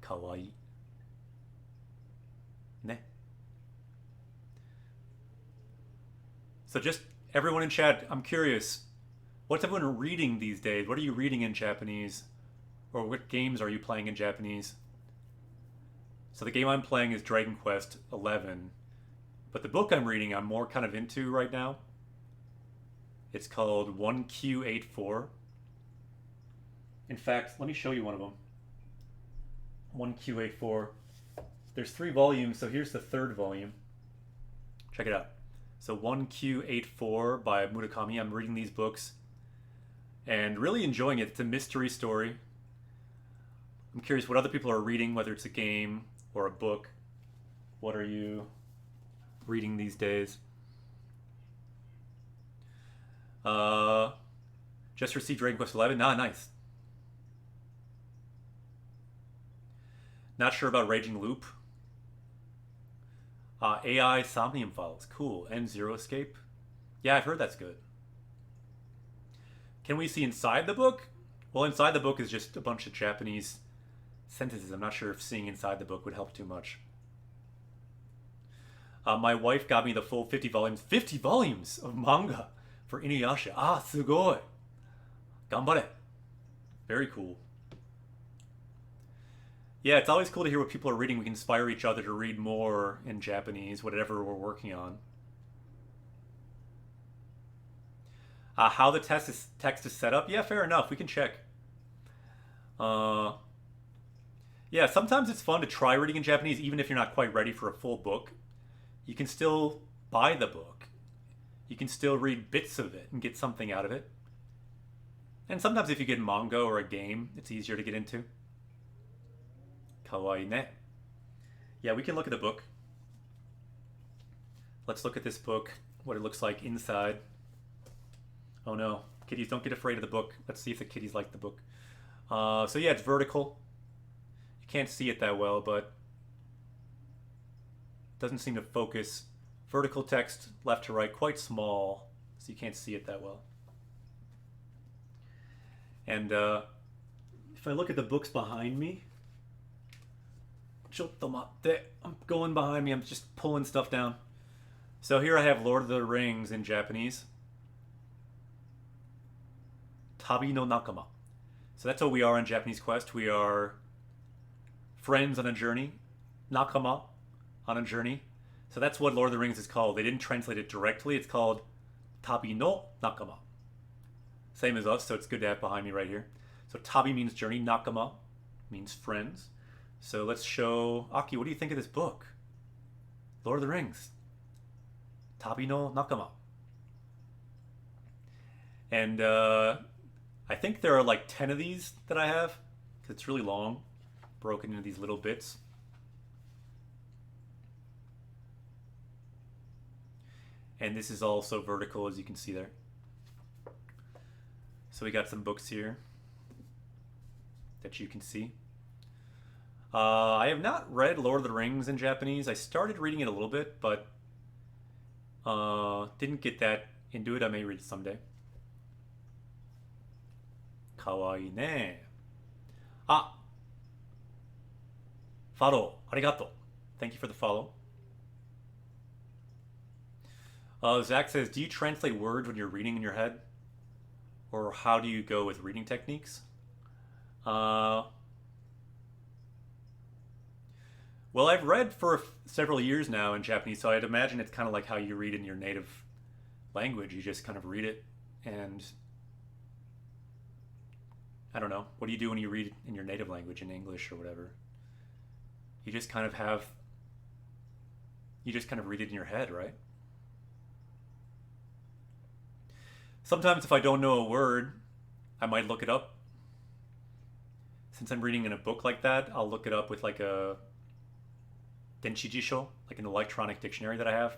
kawaii. Ne. So just everyone in chat, I'm curious, what's everyone reading these days? What are you reading in Japanese? Or what games are you playing in Japanese? So the game I'm playing is Dragon Quest XI, but the book I'm reading I'm more kind of into right now. It's called 1Q84. In fact, let me show you one of them. 1Q84. There's 3 volumes, so here's the 3rd volume. Check it out. So 1Q84 by Murakami. I'm reading these books and really enjoying it. It's a mystery story. I'm curious what other people are reading, whether it's a game or a book. What are you reading these days? Just received Dragon Quest 11. Ah, nice. Not sure about Raging Loop. AI Somnium Files. Cool. And Zero Escape. Yeah, I've heard that's good. Can we see inside the book? Well, inside the book is just a bunch of Japanese sentences. I'm not sure if seeing inside the book would help too much. My wife got me the full 50 volumes. 50 volumes of manga for Inuyasha. Ah, sugoi. Ganbare. Very cool. Yeah, it's always cool to hear what people are reading. We can inspire each other to read more in Japanese, whatever we're working on. How the text is set up? Yeah, fair enough. We can check. Yeah, sometimes it's fun to try reading in Japanese, even if you're not quite ready for a full book. You can still buy the book. You can still read bits of it and get something out of it. And sometimes if you get manga or a game, it's easier to get into. Kawaii ne. Yeah, we can look at the book. Let's look at this book, what it looks like inside. Oh no, kitties, don't get afraid of the book. Let's see if the kitties like the book. So yeah, it's vertical. You can't see it that well, but it doesn't seem to focus. Vertical text, left to right, quite small, so you can't see it that well. And if I look at the books behind me, I'm going behind me, I'm just pulling stuff down. So here I have Lord of the Rings in Japanese. Tabi no nakama. So that's what we are on Japanese Quest. We are friends on a journey. Nakama on a journey. So that's what Lord of the Rings is called. They didn't translate it directly. It's called Tabi no nakama. Same as us, so it's good to have behind me right here. So Tabi means journey, nakama means friends. So let's show Aki, what do you think of this book? Lord of the Rings. Tabi no nakama. And I think there are like 10 of these that I have, because it's really long, broken into these little bits. And this is also vertical, as you can see there. So we got some books here that you can see. I have not read Lord of the Rings in Japanese. I started reading it a little bit, but didn't get that into it. I may read it someday. Kawaii ne. Ah! Follow. Arigato. Thank you for the follow. Zach says, do you translate words when you're reading in your head? Or how do you go with reading techniques? Well, I've read for several years now in Japanese, so I'd imagine it's kind of like how you read in your native language. You just kind of read it, and I don't know. What do you do when you read in your native language, in English or whatever? You just kind of read it in your head, right? Sometimes if I don't know a word, I might look it up. Since I'm reading in a book like that, I'll look it up with like a denshijisho, like an electronic dictionary that I have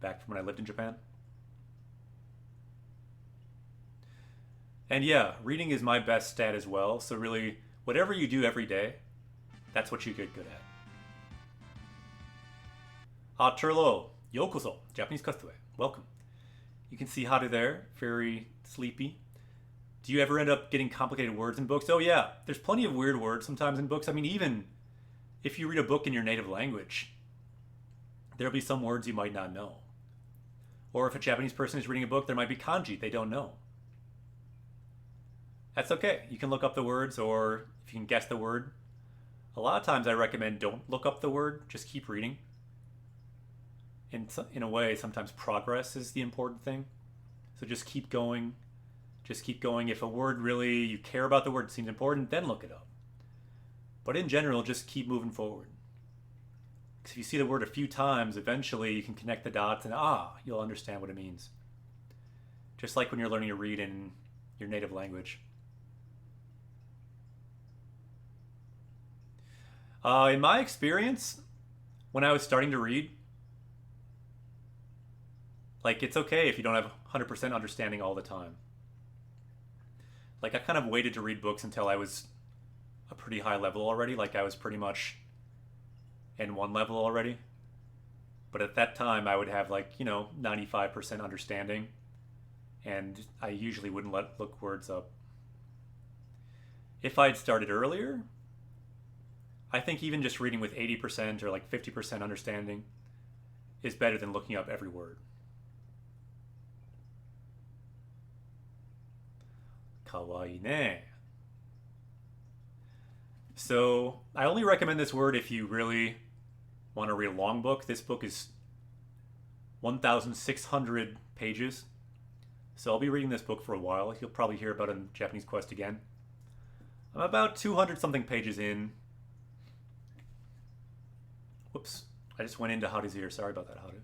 back from when I lived in Japan. And yeah, reading is my best stat as well. So really, whatever you do every day, that's what you get good at. Turlo, yokoso, Japanese Castaway. Welcome. You can see Haru there, very sleepy. Do you ever end up getting complicated words in books? Oh yeah, there's plenty of weird words sometimes in books. I mean, even if you read a book in your native language, there'll be some words you might not know. Or if a Japanese person is reading a book, there might be kanji they don't know. That's okay. You can look up the words, or if you can guess the word. A lot of times I recommend don't look up the word, just keep reading. In a way, sometimes progress is the important thing. So just keep going, Just keep going. If a word really, you care about the word, seems important, then look it up. But in general, just keep moving forward. Because if you see the word a few times, eventually you can connect the dots and you'll understand what it means. Just like when you're learning to read in your native language. In my experience, when I was starting to read, like, it's okay if you don't have 100% understanding all the time. Like, I kind of waited to read books until I was a pretty high level already. Like, I was pretty much in one level already. But at that time, I would have, like, 95% understanding. And I usually wouldn't look words up. If I'd started earlier, I think even just reading with 80% or like 50% understanding is better than looking up every word. Kawaii ne. So I only recommend this word if you really want to read a long book. This book is 1,600 pages. So I'll be reading this book for a while. You'll probably hear about it in Japanese Quest again. I'm about 200 something pages in. Whoops. I just went into Haru's ear. Sorry about that, Haru.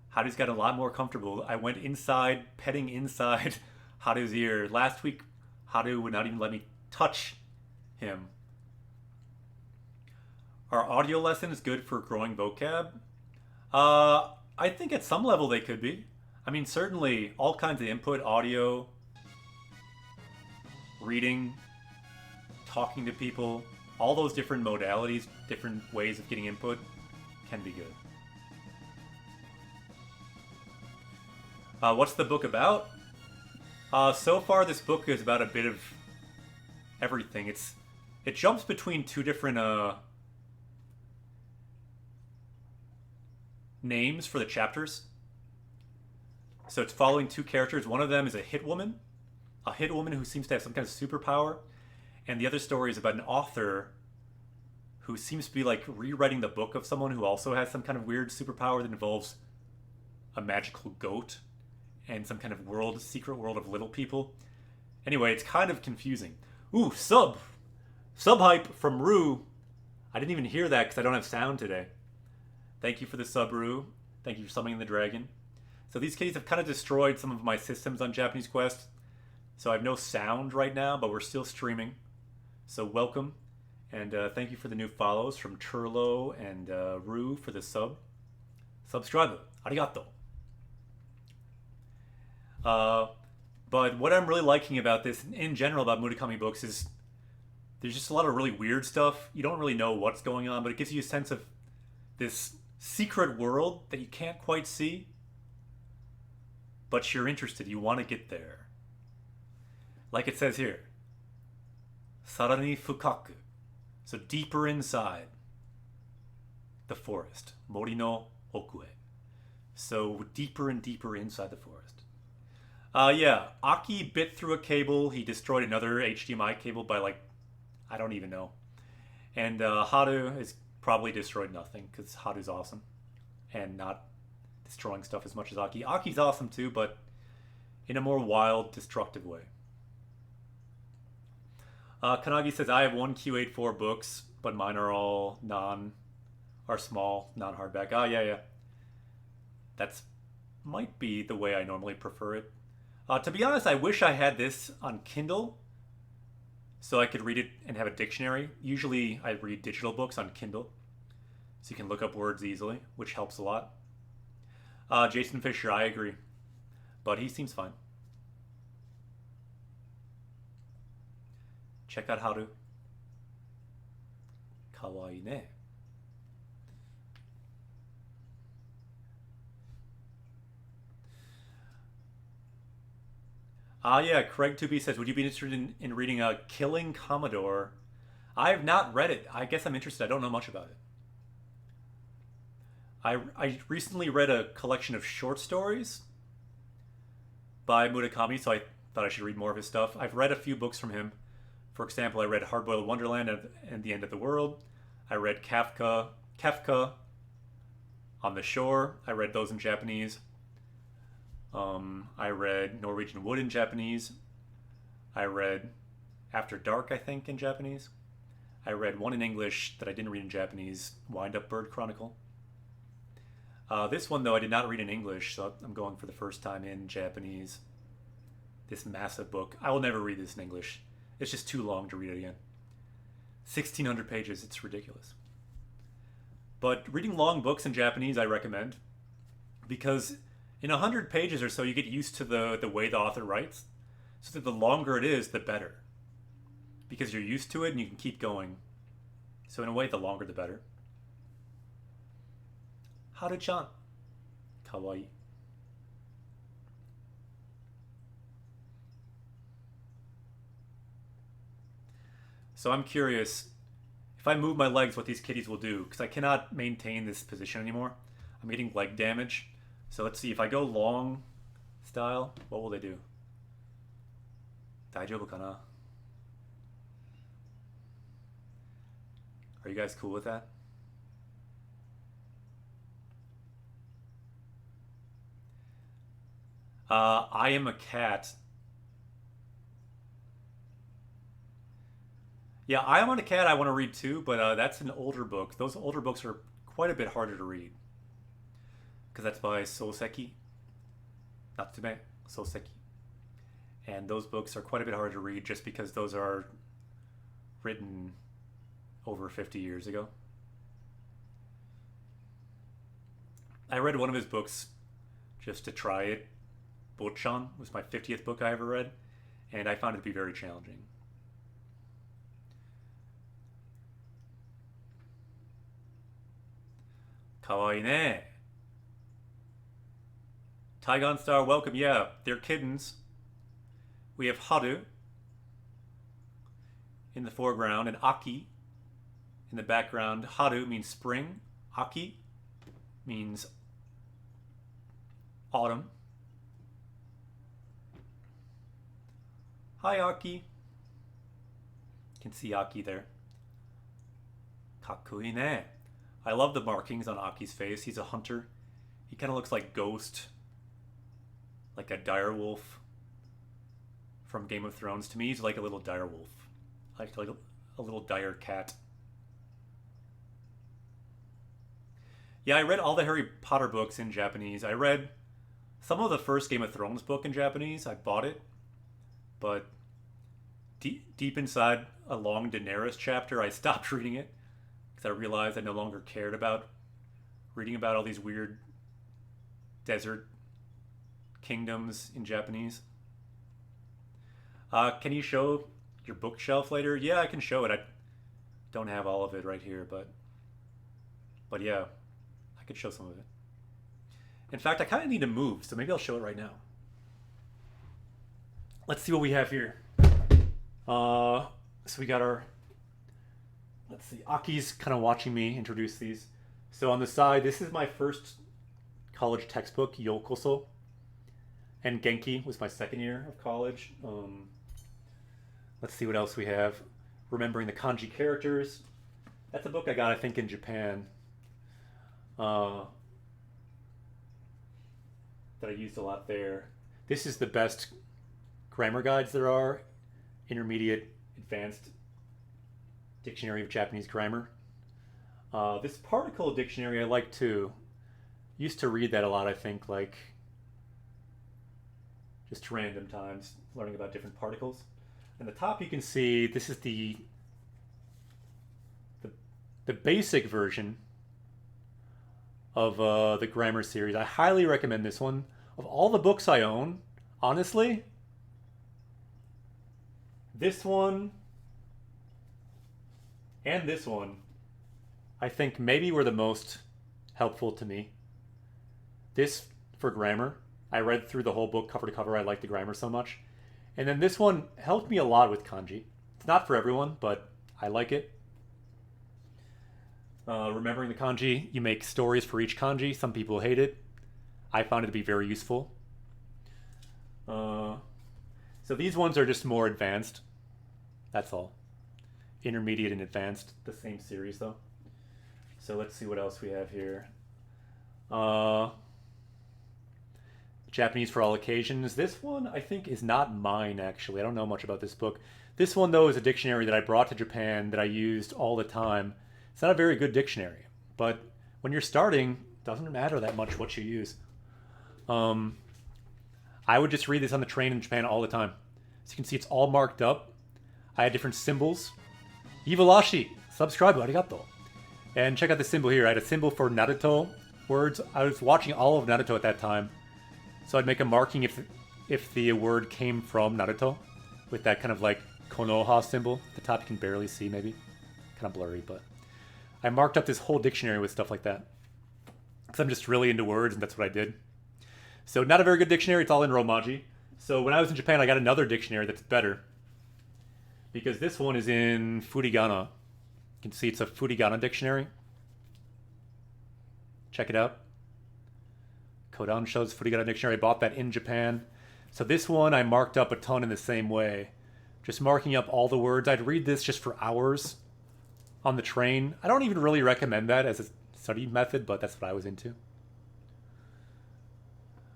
Haru's got a lot more comfortable. I went inside, petting inside Haru's ear. Last week, Haru would not even let me touch him. Are audio lessons good for growing vocab? I think at some level they could be. I mean, certainly all kinds of input, audio, reading, talking to people, all those different modalities, different ways of getting input can be good. What's the book about? So far, this book is about a bit of everything. It jumps between two different names for the chapters. So it's following two characters. One of them is a hit woman who seems to have some kind of superpower, and the other story is about an author who seems to be like rewriting the book of someone who also has some kind of weird superpower that involves a magical goat and some kind of secret world of little people. Anyway, it's kind of confusing. Ooh, sub hype from Rue. I didn't even hear that because I don't have sound today. Thank you for the sub, Rue. Thank you for summoning the dragon. So these kitties have kind of destroyed some of my systems on Japanese Quest. So I have no sound right now, but we're still streaming. So welcome. And thank you for the new follows from Turlo and Rue for the sub. Subscribe. Arigato. But what I'm really liking about this, in general about Murakami books, is there's just a lot of really weird stuff. You don't really know what's going on, but it gives you a sense of this secret world that you can't quite see, but you're interested. You want to get there. Like it says here, sarani fukaku, so deeper inside the forest, mori no okue, so deeper and deeper inside the forest. Yeah, Aki bit through a cable. He destroyed another HDMI cable by I don't even know. And Haru has probably destroyed nothing because Haru's awesome and not destroying stuff as much as Aki. Aki's awesome too, but in a more wild, destructive way. Kanagi says, I have one Q84 books, but mine are all small, non-hardback. Yeah. That's might be the way I normally prefer it. To be honest, I wish I had this on Kindle so I could read it and have a dictionary. Usually I read digital books on Kindle so you can look up words easily, which helps a lot. Jason Fisher, I agree. But he seems fine. Check out Haru. Kawaii ne. Yeah, Craig 2B says, would you be interested in reading Killing Commodore? I have not read it. I guess I'm interested. I don't know much about it. I recently read a collection of short stories by Murakami, so I thought I should read more of his stuff. I've read a few books from him. For example, I read Hard-Boiled Wonderland and The End of the World. I read Kafka on the Shore. I read those in Japanese. I read Norwegian Wood in Japanese. I read After Dark, I think, in Japanese. I read one in English that I didn't read in Japanese, Wind Up Bird Chronicle. This one, though, I did not read in English, so I'm going for the first time in Japanese. This massive book. I will never read this in English. It's just too long to read it again. 1,600 pages, it's ridiculous. But reading long books in Japanese, I recommend, because in 100 pages or so, you get used to the way the author writes, so that the longer it is, the better. Because you're used to it and you can keep going. So in a way, the longer the better. Haru-chan. Kawaii. So I'm curious if I move my legs what these kitties will do, because I cannot maintain this position anymore. I'm getting leg damage. So let's see, if I go long style, what will they do? Daijoubu kana? Are you guys cool with that? I Am a Cat. Yeah, I Am a Cat I want to read too, but that's an older book. Those older books are quite a bit harder to read. Because that's by Soseki. Natsume Soseki. And those books are quite a bit harder to read just because those are written over 50 years ago. I read one of his books just to try it. Bochan was my 50th book I ever read, and I found it to be very challenging. Kawaii ne. Taigon Star, welcome. Yeah, they're kittens. We have Haru in the foreground and Aki in the background. Haru means spring. Aki means autumn. Hi, Aki. You can see Aki there. Kakui ne. I love the markings on Aki's face. He's a hunter. He kind of looks like Ghost, like a direwolf from Game of Thrones. To me, he's like a little direwolf, like a little dire cat. Yeah, I read all the Harry Potter books in Japanese. I read some of the first Game of Thrones book in Japanese. I bought it, but deep inside a long Daenerys chapter, I stopped reading it because I realized I no longer cared about reading about all these weird desert kingdoms in Japanese. Can you show your bookshelf later? Yeah, I can show it. I don't have all of it right here, but yeah, I could show some of it. In fact, I kind of need to move, so maybe I'll show it right now. Let's see what we have here. So we got our, let's see, Aki's kind of watching me introduce these. So on the side, this is my first college textbook, Yokoso. And Genki was my second year of college. Let's see what else we have. Remembering the Kanji Characters. That's a book I got, I think, in Japan. That I used a lot there. This is the best grammar guides there are. Intermediate, advanced dictionary of Japanese grammar. This particle dictionary I like too. Used to read that a lot, I think, like just random times, learning about different particles. And the top you can see, this is the basic version of the grammar series. I highly recommend this one. Of all the books I own, honestly, this one and this one, I think maybe were the most helpful to me. This for grammar. I read through the whole book cover to cover. I like the grammar so much. And then this one helped me a lot with kanji. It's not for everyone, but I like it. Remembering the kanji, you make stories for each kanji. Some people hate it. I found it to be very useful. So these ones are just more advanced. That's all. Intermediate and advanced. The same series though. So let's see what else we have here. Japanese for All Occasions. This one, I think, is not mine, actually. I don't know much about this book. This one, though, is a dictionary that I brought to Japan that I used all the time. It's not a very good dictionary, but when you're starting, it doesn't matter that much what you use. I would just read this on the train in Japan all the time. As you can see, it's all marked up. I had different symbols. Ivalashi, subscribe, arigato. And check out the symbol here. I had a symbol for Naruto words. I was watching all of Naruto at that time. So I'd make a marking if the word came from Naruto with that kind of like Konoha symbol. At the top you can barely see maybe. Kind of blurry, but I marked up this whole dictionary with stuff like that. Because I'm just really into words and that's what I did. So not a very good dictionary. It's all in Romaji. So when I was in Japan, I got another dictionary that's better. Because this one is in Furigana. You can see it's a Furigana dictionary. Check it out. Kodan shows Furigana dictionary. I bought that in Japan. So this one I marked up a ton in the same way. Just marking up all the words. I'd read this just for hours on the train. I don't even really recommend that as a study method, but that's what I was into.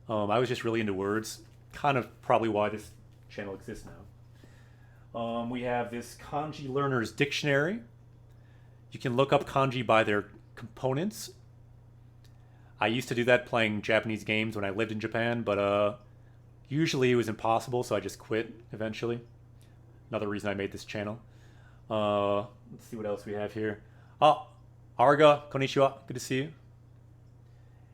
I was just really into words. Kind of probably why this channel exists now. We have this kanji learner's dictionary. You can look up kanji by their components. I used to do that playing Japanese games when I lived in Japan, but usually it was impossible, so I just quit eventually. Another reason I made this channel. Let's see what else we have here. Oh, Arga, konnichiwa, good to see you.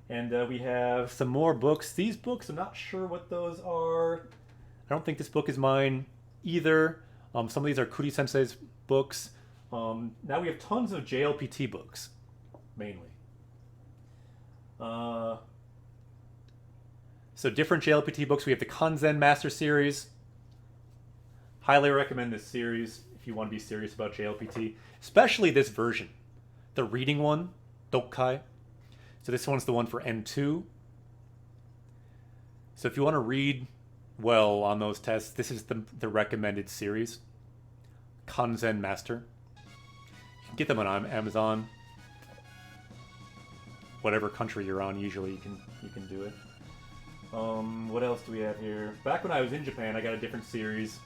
And we have some more books. These books, I'm not sure what those are. I don't think this book is mine either. Some of these are Kuri Sensei's books. Now we have tons of JLPT books, mainly. So different JLPT books. We have the Kanzen Master Series. Highly recommend this series if you want to be serious about JLPT. Especially this version. The reading one, Dokkai. So this one's the one for N2. So if you want to read well on those tests, this is the recommended series. Kanzen Master. You can get them on Amazon. Whatever country you're on, usually you can do it. What else do we have here? Back when I was in Japan, I got a different series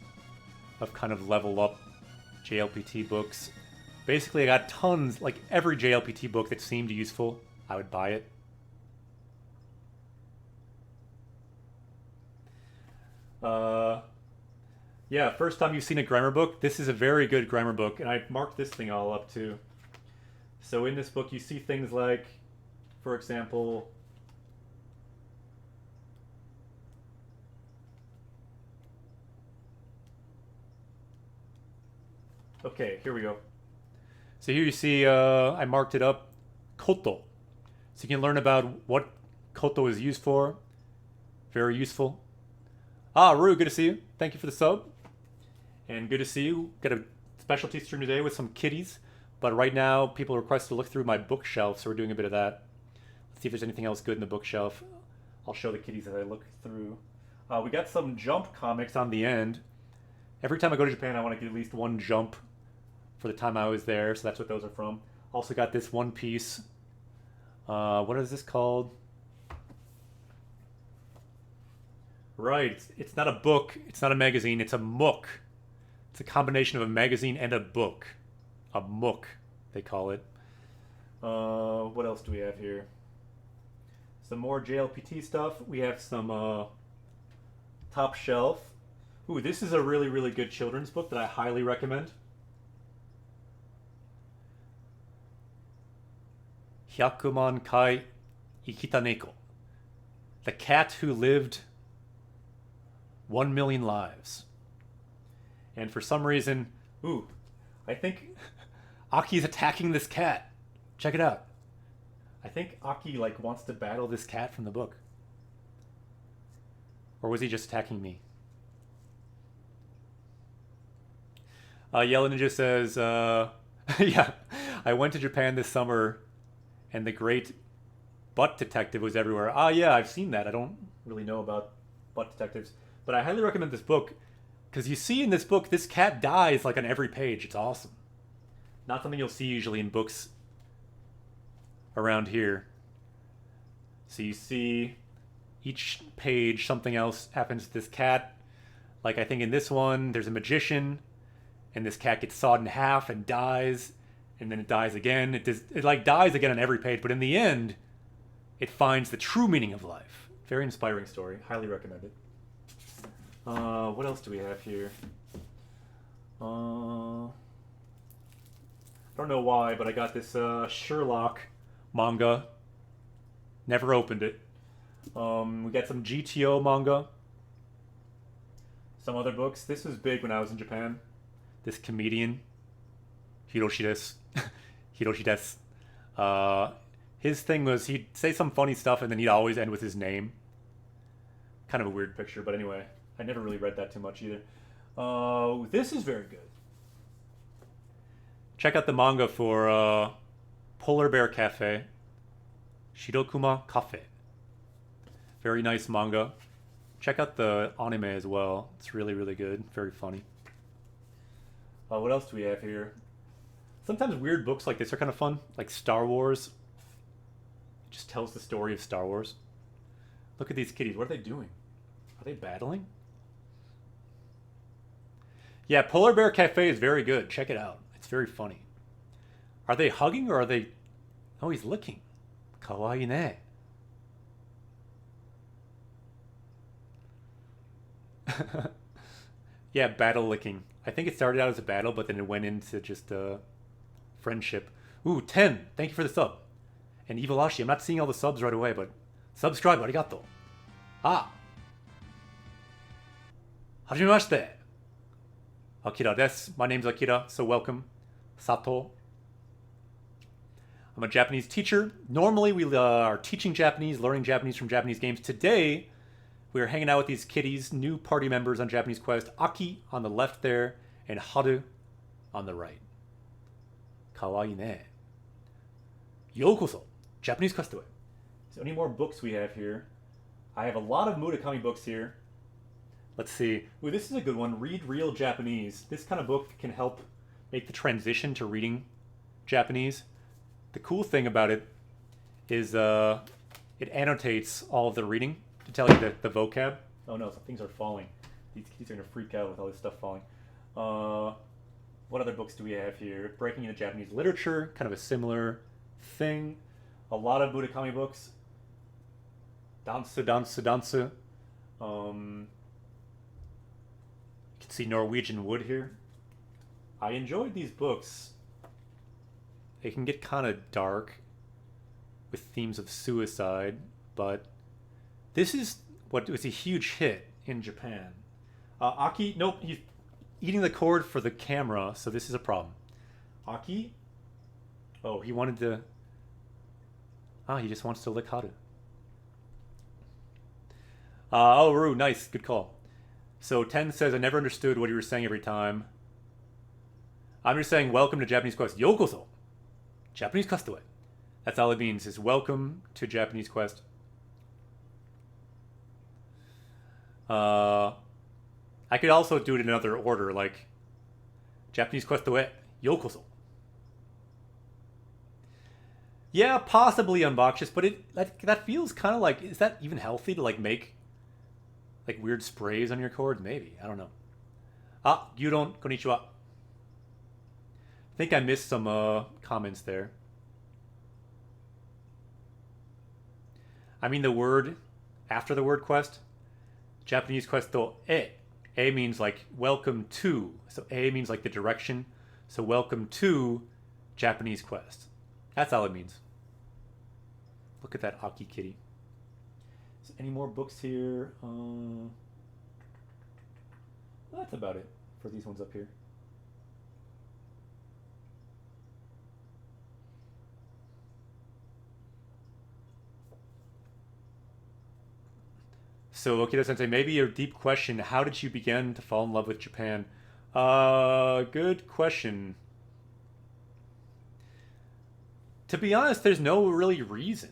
of kind of level up JLPT books. Basically, I got tons, like every JLPT book that seemed useful, I would buy it. Yeah, first time you've seen a grammar book, this is a very good grammar book, and I marked this thing all up too. So in this book, you see things like, for example, okay, here we go. So here you see, I marked it up, koto. So you can learn about what koto is used for. Very useful. Ah, Haru, good to see you. Thank you for the sub. And good to see you. Got a specialty stream today with some kitties. But right now, people request to look through my bookshelf, so we're doing a bit of that. Let's see if there's anything else good in the bookshelf. I'll show the kitties as I look through. We got some Jump comics on the end. Every time I go to Japan, I want to get at least one Jump for the time I was there, so that's what those are from. Also got this One Piece. What is this called? Right, it's not a book, it's not a magazine, it's a mook. It's a combination of a magazine and a book. A mook, they call it. What else do we have here? Some more JLPT stuff. We have some Top Shelf. Ooh, this is a really, really good children's book that I highly recommend. Hyakuman Kai Ikita Neko. The cat who lived 1 million lives. And for some reason, ooh, I think Aki's attacking this cat. Check it out. I think Aki like wants to battle this cat from the book. Or was he just attacking me? Yellow Ninja says, yeah, I went to Japan this summer and the great butt detective was everywhere. Ah, yeah, I've seen that. I don't really know about butt detectives. But I highly recommend this book because you see in this book, this cat dies like on every page. It's awesome. Not something you'll see usually in books around here. So you see each page something else happens to this cat. Like I think in this one, there's a magician, and this cat gets sawed in half and dies, and then it dies again. It like dies again on every page, but in the end, it finds the true meaning of life. Very inspiring story. Highly recommend it. What else do we have here? I don't know why, but I got this Sherlock manga. Never opened it. We got some GTO manga. Some other books. This was big when I was in Japan. This comedian, Hiroshi desu. His thing was he'd say some funny stuff and then he'd always end with his name. Kind of a weird picture, but anyway, I never really read that too much either. This is very good. Check out the manga for Polar Bear Cafe. Shirokuma Cafe. Very nice manga. Check out the anime as well. It's really, really good. Very funny. What else do we have here? Sometimes weird books like this are kind of fun. Like Star Wars. It just tells the story of Star Wars. Look at these kitties. What are they doing? Are they battling? Yeah, Polar Bear Cafe is very good. Check it out. It's very funny. Are they hugging or are they... Oh, he's licking. Kawaii ne. Yeah, battle licking. I think it started out as a battle, but then it went into just friendship. Ooh, 10. Thank you for the sub. And Evil-ashi, I'm not seeing all the subs right away, but subscribe, arigato. Ah. Hajimemashite. Akira desu. My name's Akira, so welcome. Sato. I'm a Japanese teacher. Normally we are teaching Japanese, learning Japanese from Japanese games. Today, we are hanging out with these kitties, new party members on Japanese Quest. Aki on the left there, and Haru on the right. Kawaii ne. Yokoso. Japanese Quest to it. So any more books we have here? I have a lot of Murakami books here. Let's see. Ooh, this is a good one. Read Real Japanese. This kind of book can help make the transition to reading Japanese. The cool thing about it is it annotates all of the reading to tell you the vocab. Oh no, some things are falling. These kitties are going to freak out with all this stuff falling. What other books do we have here? Breaking into Japanese Literature, kind of a similar thing. A lot of Murakami books. Dansu. You can see Norwegian Wood here. I enjoyed these books. They can get kind of dark with themes of suicide, but this is what was a huge hit in Japan. Aki, nope, he's eating the cord for the camera, so this is a problem. Aki? Oh, he wanted to... he just wants to lick Haru. Oh, Rue, nice, good call. So Ten says, I never understood what you were saying every time. I'm just saying, welcome to Japanese Quest. Yokoso. Japanese Quest to it. That's all it means, is welcome to Japanese Quest. I could also do it in another order, like Japanese Quest to it. Yokoso. Yeah, possibly unboxious, but that feels kind of like, is that even healthy to like make like weird sprays on your cord? Maybe, I don't know. Gyudon, konnichiwa. I think I missed some comments there. I mean the word after the word quest. Japanese quest to e. E means like welcome to. So E means like the direction. So welcome to Japanese Quest. That's all it means. Look at that Aki kitty. So any more books here? Well, that's about it for these ones up here. So Okida Sensei, maybe a deep question. How did you begin to fall in love with Japan? Good question. To be honest, there's no really reason.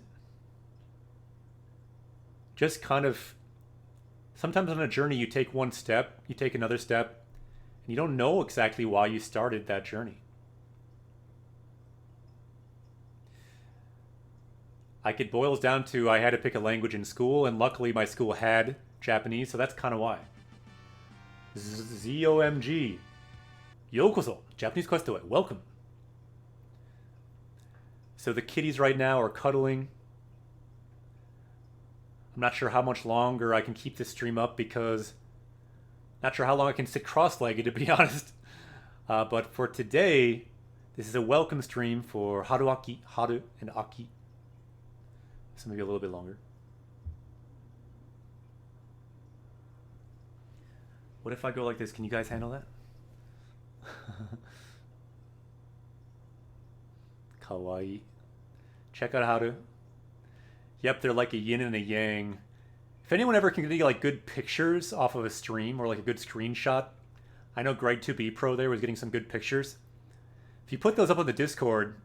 Just kind of, sometimes on a journey you take one step, you take another step, and you don't know exactly why you started that journey. Like it boils down to I had to pick a language in school, and luckily my school had Japanese, so that's kind of why. ZOMG. Yokoso. Japanese quest to it. Welcome. So the kitties right now are cuddling. I'm not sure how much longer I can keep this stream up because not sure how long I can sit cross-legged, to be honest. But for today, this is a welcome stream for Haru and Aki. So maybe a little bit longer. What if I go like this? Can you guys handle that? Kawaii. Check out Haru. Yep, they're like a yin and a yang. If anyone ever can get like good pictures off of a stream or like a good screenshot, I know Greg2B Pro there was getting some good pictures. If you put those up on the Discord,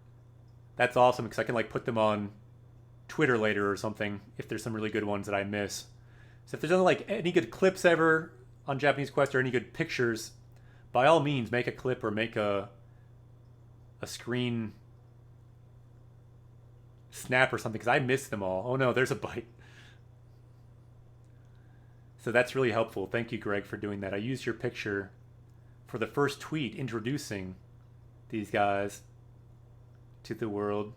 that's awesome because I can like put them on Twitter later or something if there's some really good ones that I miss. So if there's any good clips ever on Japanese Quest or any good pictures, by all means make a clip or make a screen snap or something because I miss them all. Oh no, there's a bite. So that's really helpful. Thank you, Greg, for doing that. I used your picture for the first tweet introducing these guys to the world.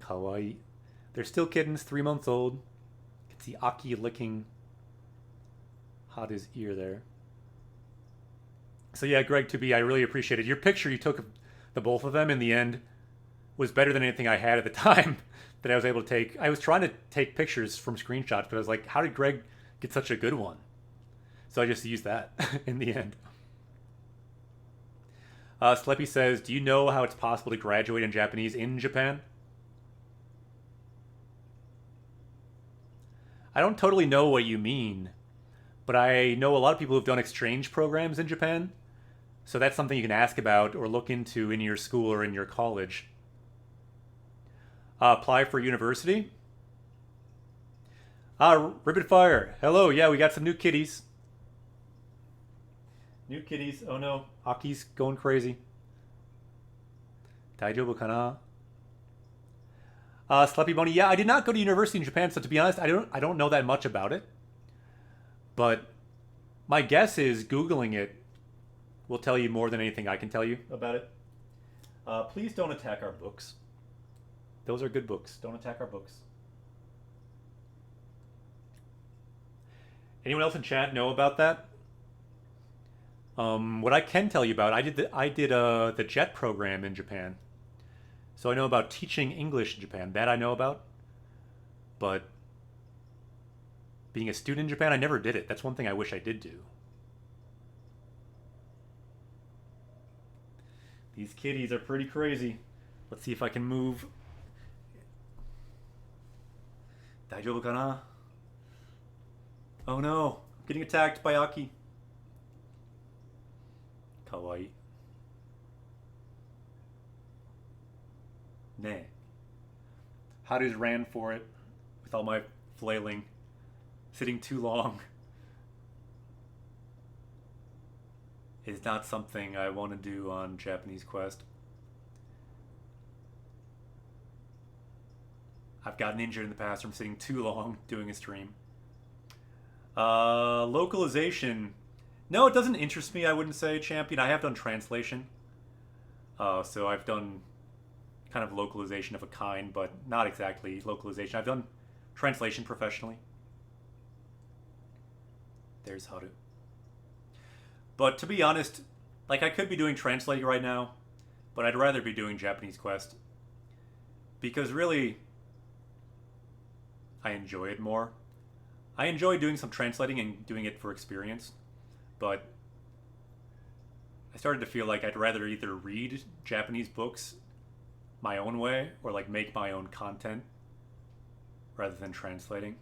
Kawaii. They're still kittens, 3 months old. You can see Aki licking Haru's ear there. So yeah, Greg, I really appreciate it. Your picture you took of the both of them in the end was better than anything I had at the time that I was able to take. I was trying to take pictures from screenshots, but I was like, how did Greg get such a good one? So I just used that in the end. Sleppy says, do you know how it's possible to graduate in Japanese in Japan? I don't totally know what you mean, but I know a lot of people who've done exchange programs in Japan. So that's something you can ask about or look into in your school or in your college. Apply for university. Ribbit Fire. Hello. Yeah, we got some new kitties. New kitties. Oh no. Aki's going crazy. Daijoubu kana? Sleppy Boney. Yeah, I did not go to university in Japan, so to be honest, I don't know that much about it. But my guess is Googling it will tell you more than anything I can tell you about it. Please don't attack our books. Those are good books. Don't attack our books. Anyone else in chat know about that? What I can tell you about, I did the JET program in Japan. So I know about teaching English in Japan. That I know about. But being a student in Japan, I never did it. That's one thing I wish I did do. These kitties are pretty crazy. Let's see if I can move. Daijoubu kana? Oh no, I'm getting attacked by Aki. Kawaii. Ne. Haru's ran for it with all my flailing. Sitting too long is not something I want to do on Japanese Quest. I've gotten injured in the past from sitting too long doing a stream. Localization. No, it doesn't interest me, I wouldn't say, Champion. I have done translation. So I've done kind of localization of a kind, but not exactly localization. I've done translation professionally. There's Haru. But to be honest, like I could be doing translating right now, but I'd rather be doing Japanese Quest. Because really, I enjoy it more. I enjoy doing some translating and doing it for experience, but I started to feel like I'd rather either read Japanese books my own way or like make my own content rather than translating.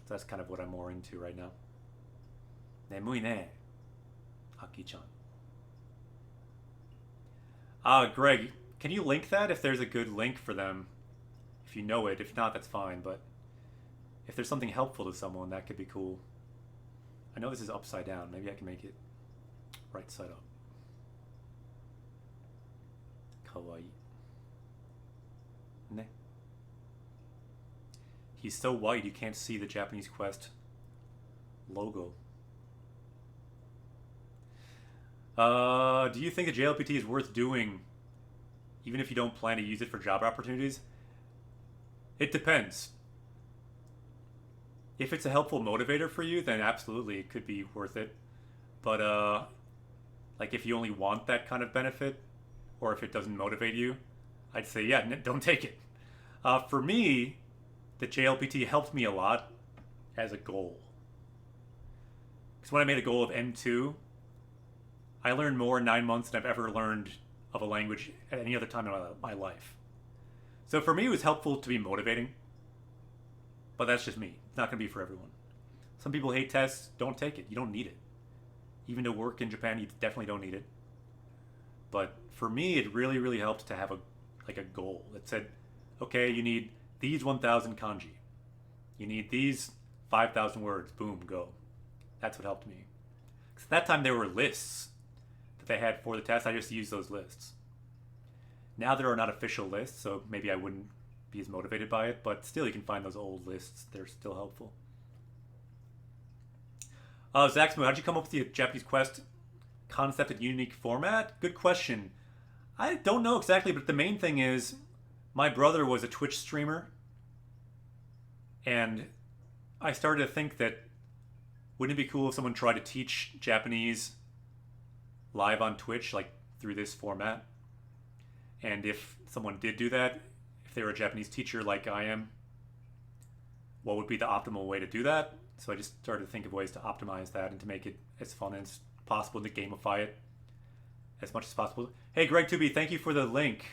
So that's kind of what I'm more into right now. Nemui ne, Aki-chan. Greg, can you link that if there's a good link for them? If you know it. If not, that's fine, but if there's something helpful to someone, that could be cool. I know this is upside down. Maybe I can make it right side up. Kawaii. Ne. He's so white you can't see the Japanese Quest logo. Do you think a JLPT is worth doing even if you don't plan to use it for job opportunities? It depends. If it's a helpful motivator for you, then absolutely it could be worth it. But like if you only want that kind of benefit, or if it doesn't motivate you, I'd say yeah, don't take it. For me, the JLPT helped me a lot as a goal. Because when I made a goal of N2, I learned more in 9 months than I've ever learned of a language at any other time in my life. So for me, it was helpful to be motivating. But that's just me. It's not going to be for everyone. Some people hate tests. Don't take it. You don't need it. Even to work in Japan, you definitely don't need it. But for me, it really, really helped to have a goal that said, okay, you need these 1,000 kanji. You need these 5,000 words. Boom, go. That's what helped me. Because at that time, there were lists that they had for the test. I just used those lists. Now there are not official lists, so maybe I wouldn't be as motivated by it, but still you can find those old lists. They're still helpful. Zaxmo, how'd you come up with the Japanese Quest concept and unique format? Good question. I don't know exactly, but the main thing is my brother was a Twitch streamer, and I started to think that wouldn't it be cool if someone tried to teach Japanese live on Twitch, like through this format? And if someone did do that, if they were a Japanese teacher like I am, what would be the optimal way to do that? So I just started to think of ways to optimize that and to make it as fun as possible and to gamify it as much as possible. Hey, Greg Tubi, thank you for the link.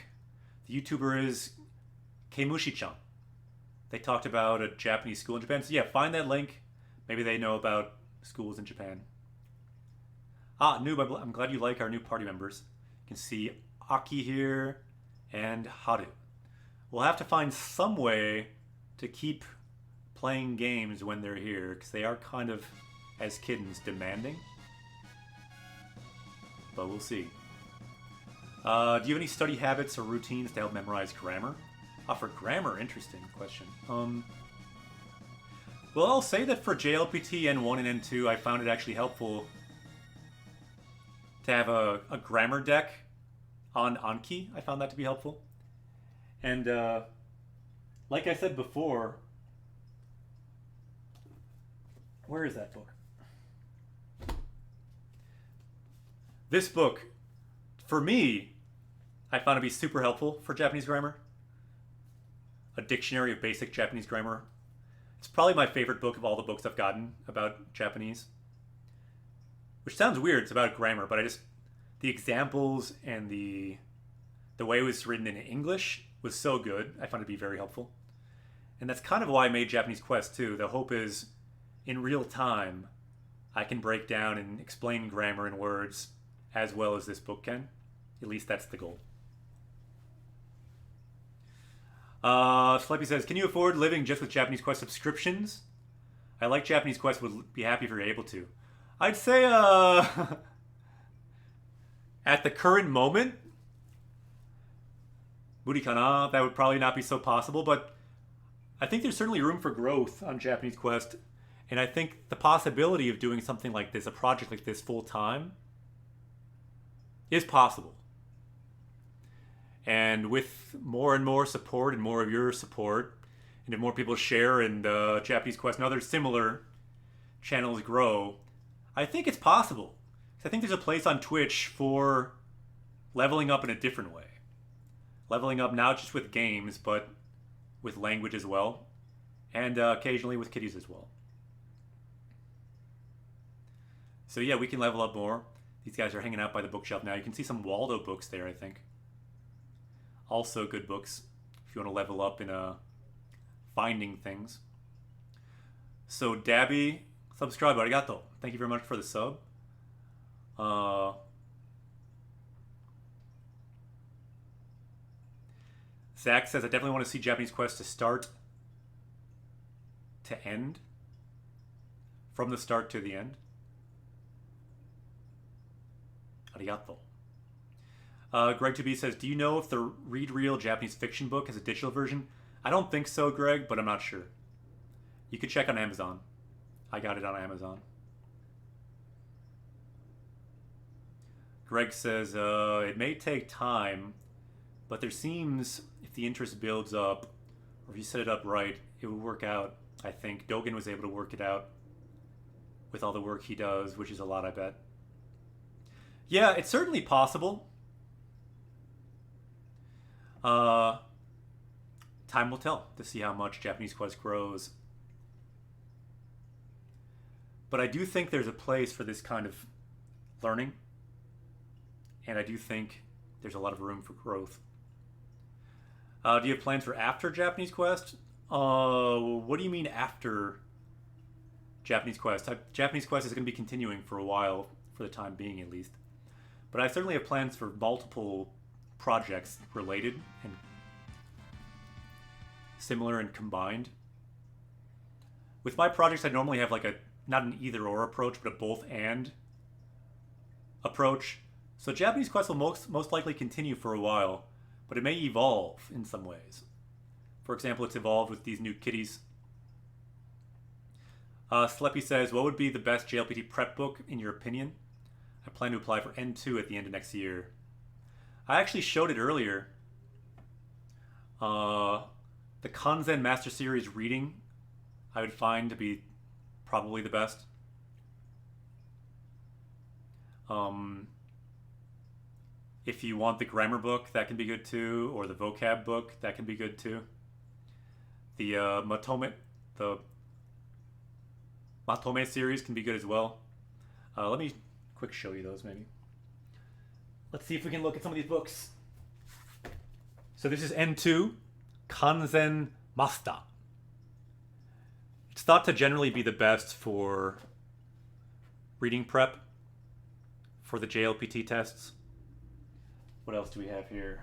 The YouTuber is Keimushi-chan. They talked about a Japanese school in Japan. So yeah, find that link. Maybe they know about schools in Japan. Noob, I'm glad you like our new party members. You can see Aki here and Haru. We'll have to find some way to keep playing games when they're here, because they are kind of, as kittens, demanding. But we'll see. Do you have any study habits or routines to help memorize grammar? For grammar, interesting question. Well, I'll say that for JLPT N1 and N2, I found it actually helpful to have a grammar deck on Anki. I found that to be helpful. And like I said before, where is that book? This book, for me, I found to be super helpful for Japanese grammar. A dictionary of basic Japanese grammar. It's probably my favorite book of all the books I've gotten about Japanese. Which sounds weird, it's about grammar, but the examples and the way it was written in English was so good. I found it to be very helpful. And that's kind of why I made Japanese Quest too. The hope is, in real time, I can break down and explain grammar and words as well as this book can. At least that's the goal. Sleppy says, can you afford living just with Japanese Quest subscriptions? I like Japanese Quest, would be happy if you're able to. I'd say, at the current moment, Murikana, that would probably not be so possible, but I think there's certainly room for growth on Japanese Quest, and I think the possibility of doing something like this, a project like this full time, is possible. And with more and more support and more of your support, and if more people share and Japanese Quest and other similar channels grow, I think it's possible. I think there's a place on Twitch for leveling up in a different way. Leveling up not just with games, but with language as well. And occasionally with kitties as well. So yeah, we can level up more. These guys are hanging out by the bookshelf now. You can see some Waldo books there, I think. Also good books if you want to level up in finding things. So Dabby, subscribe, arigato. Thank you very much for the sub. Zach says, I definitely want to see Japanese Quest to start to end. From the start to the end. Arigato. Greg 2B says, do you know if the Read Real Japanese fiction book has a digital version? I don't think so, Greg, but I'm not sure. You could check on Amazon. I got it on Amazon. Greg says, it may take time, but there seems, if the interest builds up, or if you set it up right, it would work out. I think Dogen was able to work it out with all the work he does, which is a lot, I bet. Yeah, it's certainly possible. Time will tell to see how much Japanese Quest grows. But I do think there's a place for this kind of learning. And I do think there's a lot of room for growth. Do you have plans for after Japanese Quest? What do you mean after Japanese Quest? Japanese Quest is going to be continuing for a while, for the time being at least. But I certainly have plans for multiple projects related and similar and combined. With my projects, I normally have like a, not an either or approach, but a both and approach. So Japanese Quest will most likely continue for a while, but it may evolve in some ways. For example, it's evolved with these new kitties. Sleppy says, what would be the best JLPT prep book in your opinion? I plan to apply for N2 at the end of next year. I actually showed it earlier. The Kanzen Master Series reading I would find to be probably the best. If you want the grammar book, that can be good too, or the vocab book, that can be good too. The Matome series can be good as well. Let me quick show you those maybe. Let's see if we can look at some of these books. So this is N2, Kanzen Master. It's thought to generally be the best for reading prep for the JLPT tests. What else do we have here?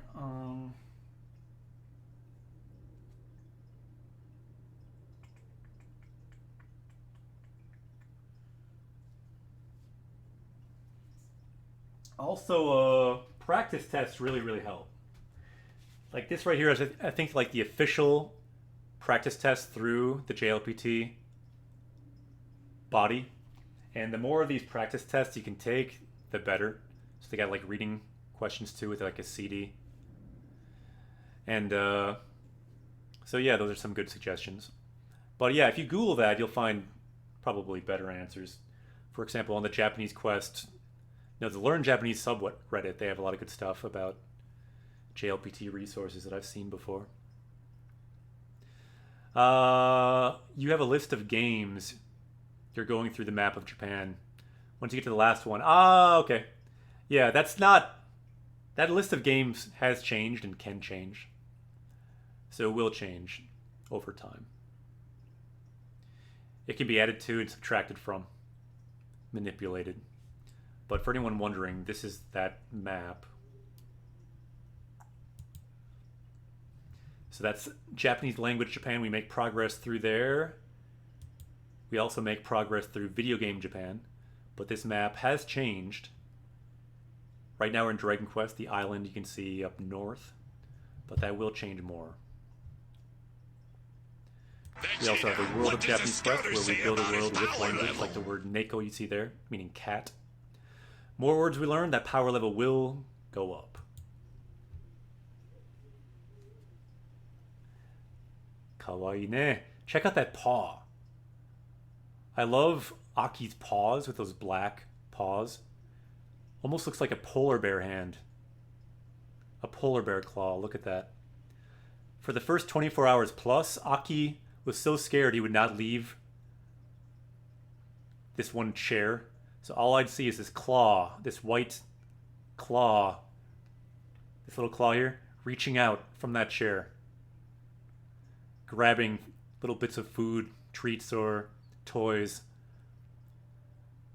Also, practice tests really help. Like this right here is, I think, like the official practice test through the JLPT body. And the more of these practice tests you can take, the better. So they got like reading questions too with like a CD. And so yeah, those are some good suggestions. But yeah, if you Google that, you'll find probably better answers. For example, on the Japanese Quest, the Learn Japanese subreddit, they have a lot of good stuff about JLPT resources that I've seen before. You have a list of games. You're going through the map of Japan. Once you get to the last one, okay. Yeah, that's not... That list of games has changed and can change. So it will change over time. It can be added to and subtracted from. Manipulated. But for anyone wondering, this is that map. So that's Japanese language Japan. We make progress through there. We also make progress through video game Japan. But this map has changed. Right now we're in Dragon Quest, the island you can see up north. But that will change more. We also have the World of Japanese Quest, where we build a world with language, like the word Neko you see there, meaning cat. More words we learn, that power level will go up. Kawaii ne. Check out that paw. I love Aki's paws with those black paws. Almost looks like a polar bear hand. A polar bear claw, look at that. For the first 24 hours plus, Aki was so scared he would not leave this one chair. So all I'd see is this claw, this white claw, this little claw here, reaching out from that chair, grabbing little bits of food, treats, or toys.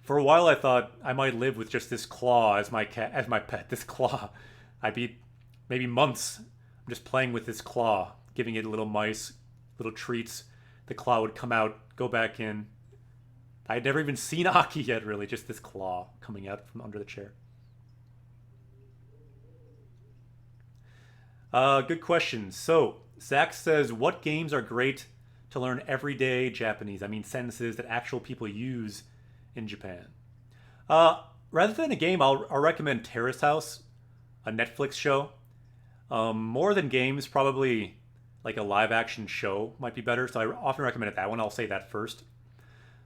For a while I thought I might live with just this claw as my pet, this claw. I'd be maybe months just playing with this claw, giving it little mice, little treats. The claw would come out, go back in. I had never even seen Aki yet, really. Just this claw coming out from under the chair. Good question. So, Zach says, what games are great to learn everyday Japanese. I mean sentences that actual people use in Japan. Rather than a game, I'll recommend Terrace House, a Netflix show. More than games, probably like a live action show might be better. So I often recommend that one. I'll say that first.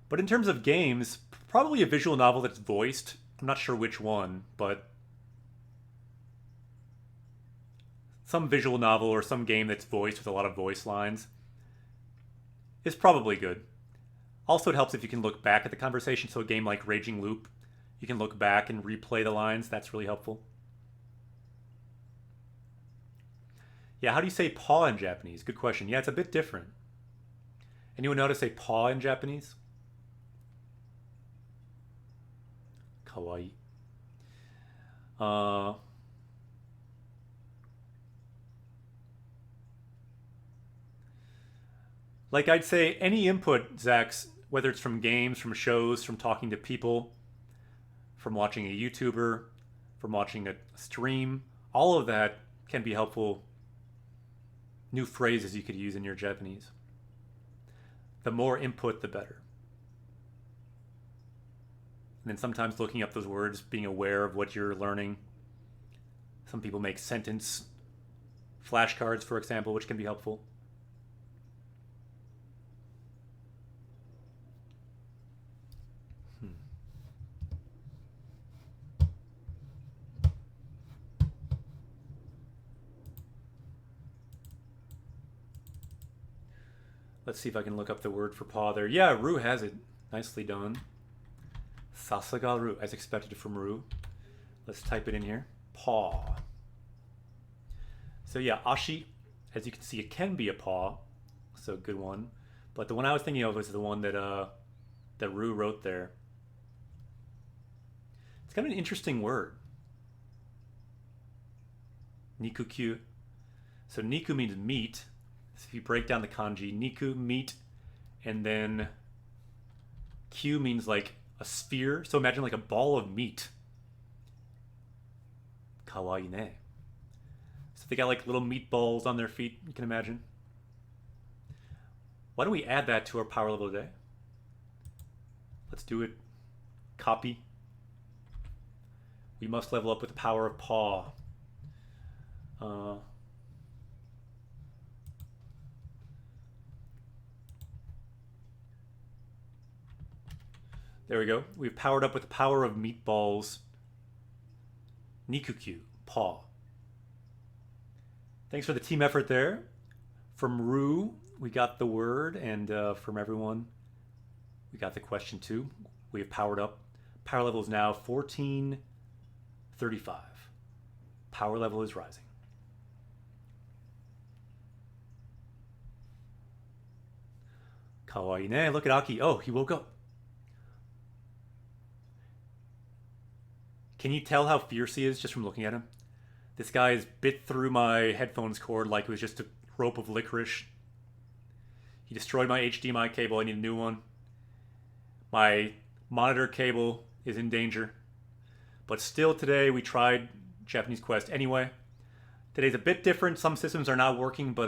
But in terms of games, probably a visual novel that's voiced. I'm not sure which one, but some visual novel or some game that's voiced with a lot of voice lines is probably good. Also, it helps if you can look back at the conversation. So a game like Raging Loop, you can look back and replay the lines. That's really helpful. Yeah, how do you say paw in Japanese? Good question. Yeah, it's a bit different. Anyone know how to say paw in Japanese? Kawaii. Like I'd say any input, Zax, whether it's from games, from shows, from talking to people, from watching a YouTuber, from watching a stream, all of that can be helpful. New phrases you could use in your Japanese. The more input, the better. And then sometimes looking up those words, being aware of what you're learning. Some people make sentence flashcards, for example, which can be helpful. Let's see if I can look up the word for paw there. Yeah, Ru has it. Nicely done. Sasaga Ru, as expected from Ru. Let's type it in here. Paw. So yeah, ashi, as you can see, it can be a paw. So good one. But the one I was thinking of was the one that Ru wrote there. It's kind of an interesting word. Nikukyu. So niku means meat. So if you break down the kanji, niku, meat, and then kyu means like a sphere. So imagine like a ball of meat. Kawaii ne. So they got like little meatballs on their feet, you can imagine. Why don't we add that to our power level today? Let's do it. Copy. We must level up with the power of paw. There we go. We've powered up with the power of meatballs. Nikukyu, paw. Thanks for the team effort there. From Ru, we got the word, and from everyone, we got the question too. We have powered up. Power level is now 1435. Power level is rising. Kawaii ne. Look at Aki. Oh, he woke up. Can you tell how fierce he is just from looking at him? This guy has bit through my headphones cord like it was just a rope of licorice. He destroyed my HDMI cable. I need a new one. My monitor cable is in danger. But still today we tried Japanese Quest anyway. Today's a bit different. Some systems are not working, but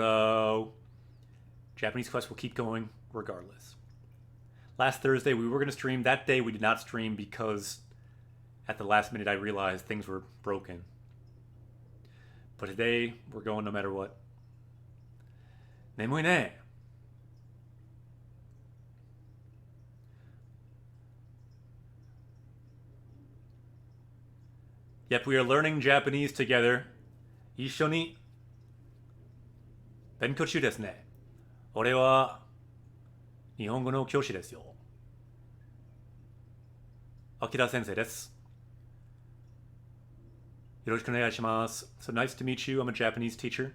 Japanese Quest will keep going regardless. Last Thursday we were going to stream. That day we did not stream because at the last minute I realized things were broken. But today we're going no matter what. Nemui ne. Yep, we are learning Japanese together. 一緒に勉強中ですね。俺は日本語の教師ですよ。Akira Sensei です。よろしくお願いします。So nice to meet you. I'm a Japanese teacher.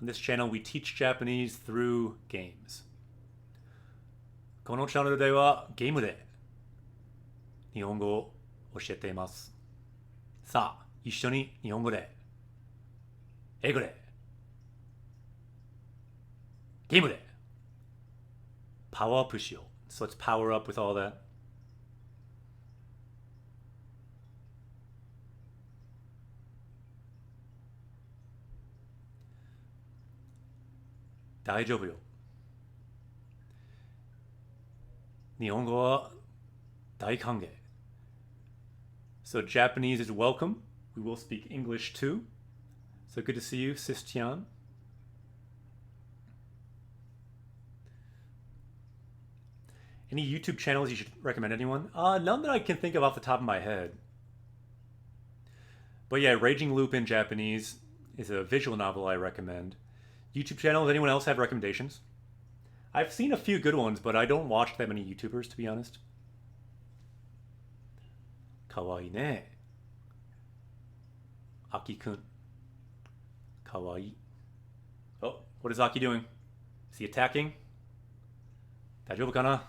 On this channel, we teach Japanese through games. このチャンネルではゲームで日本語を教えています。さあ、一緒に日本語で、英語で、ゲームで、パワーアップしよう。So let's power up with all that. 大丈夫よ。Nihongo wa daikange. So Japanese is welcome. We will speak English too. So good to see you, Sis Tian. Any YouTube channels you should recommend anyone? None that I can think of off the top of my head. But yeah, Raging Loop in Japanese is a visual novel I recommend. YouTube channels, anyone else have recommendations? I've seen a few good ones, but I don't watch that many YouTubers, to be honest. Kawaii ne. Aki-kun. Kawaii. Oh, what is Aki doing? Is he attacking? Daijoubu kana?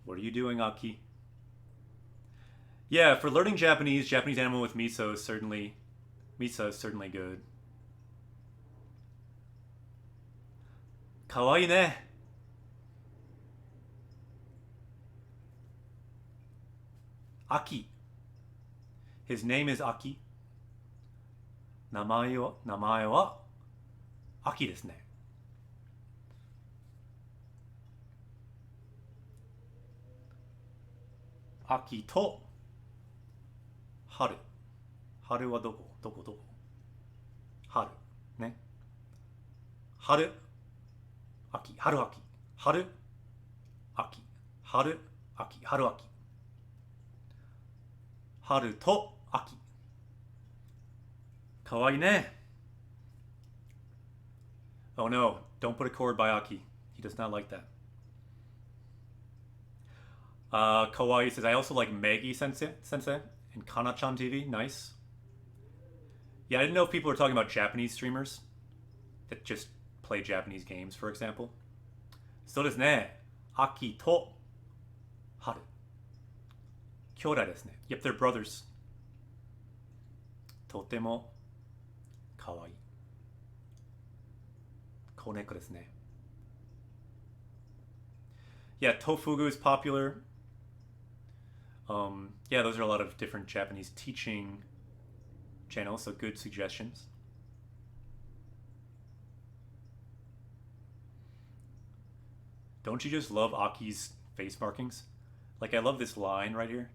What are you doing, Aki? Yeah, for learning Japanese anime with Misa is certainly good. Kawaii ne. Aki. His name is Aki. Namae wa Aki desu ne. Aki to Haru. Haru wa doko? Doko? Haru. Ne? Haru. Aki. Haru aki. Haru. Aki. Haru. Aki. Haru aki. Haru to Aki. Kawaii ne. Oh no, don't put a chord by Aki. He does not like that. Kawaii says, I also like Maggie Sensei and Kana-chan TV. Nice. Yeah, I didn't know if people were talking about Japanese streamers that just play Japanese games, for example. So desu ne. Aki to Haru. Kyodai desu ne. Yep, they're brothers. Totemo kawaii. Koneko desu ne. Yeah, Tofugu is popular. Yeah, those are a lot of different Japanese teaching channels, so good suggestions. Don't you just love Aki's face markings? Like, I love this line right here.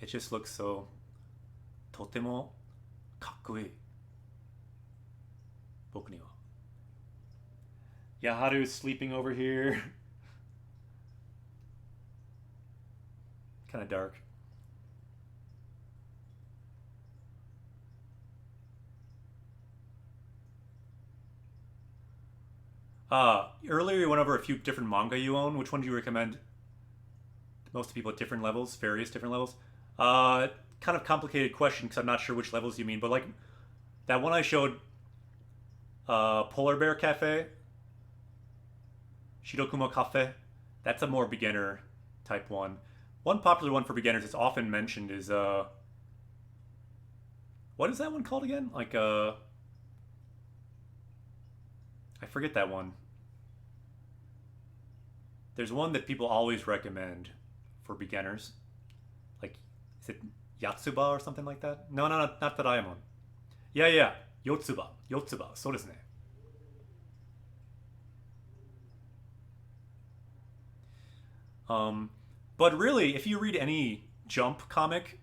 It just looks so totemo kakkoi. Boku ni wa. Yeah, Haru is sleeping over here. Kind of dark. Earlier you went over a few different manga you own. Which one do you recommend? Most people at different levels, various different levels. Kind of complicated question because I'm not sure which levels you mean, but like that one I showed, Polar Bear Cafe, Shirokuma Cafe. That's a more beginner type one. One popular one for beginners that's often mentioned is what is that one called again? Like I forget that one. There's one that people always recommend for beginners. Like, is it Yatsuba or something like that? No, not that I am on. Yeah. Yotsuba. So desu ne. But really, if you read any Jump comic,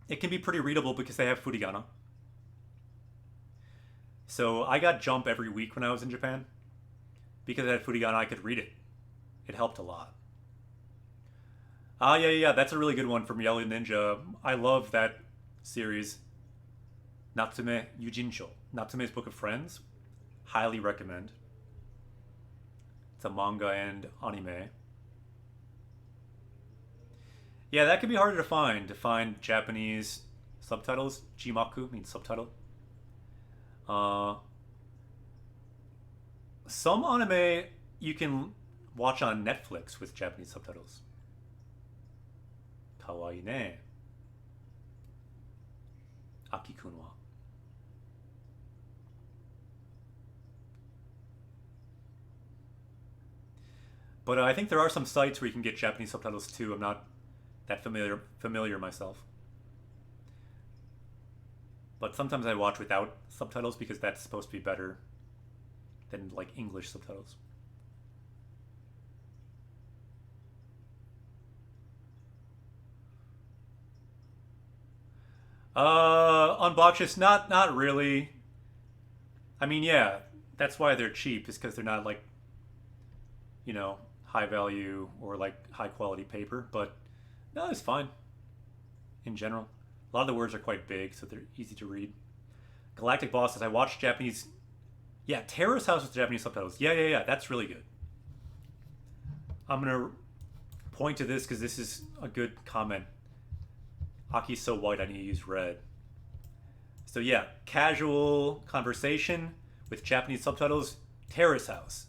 it can be pretty readable because they have furigana. So I got Jump every week when I was in Japan. Because it had furigana, I could read it. It helped a lot. Yeah, that's a really good one from Yellow Ninja. I love that series. Natsume Yujinsho. Natsume's Book of Friends. Highly recommend. It's a manga and anime. Yeah, that can be harder to find Japanese subtitles. Jimaku means subtitle. Some anime you can watch on Netflix with Japanese subtitles. Kawaii ne. Aki-kun wa. But I think there are some sites where you can get Japanese subtitles too. I'm not that familiar myself. But sometimes I watch without subtitles because that's supposed to be better than like English subtitles. Unboxes, not really. I mean, yeah, that's why they're cheap, is because they're not like, high value or like high quality paper. But no, it's fine in general. A lot of the words are quite big, so they're easy to read. Galactic Bosses, I watched Japanese. Yeah, Terrace House with Japanese subtitles. Yeah. That's really good. I'm gonna point to this because this is a good comment. Aki's so white, I need to use red. So yeah, casual conversation with Japanese subtitles. Terrace House.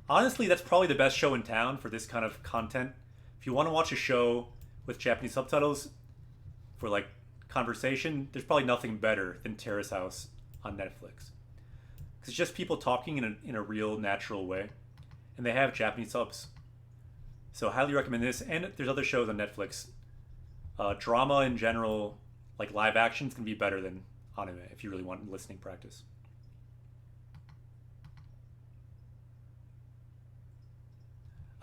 Honestly, that's probably the best show in town for this kind of content. If you want to watch a show with Japanese subtitles for like conversation, there's probably nothing better than Terrace House on Netflix. It's just people talking in a real natural way, and they have Japanese subs. So I highly recommend this. And there's other shows on Netflix. Drama in general, like live actions, can be better than anime if you really want listening practice.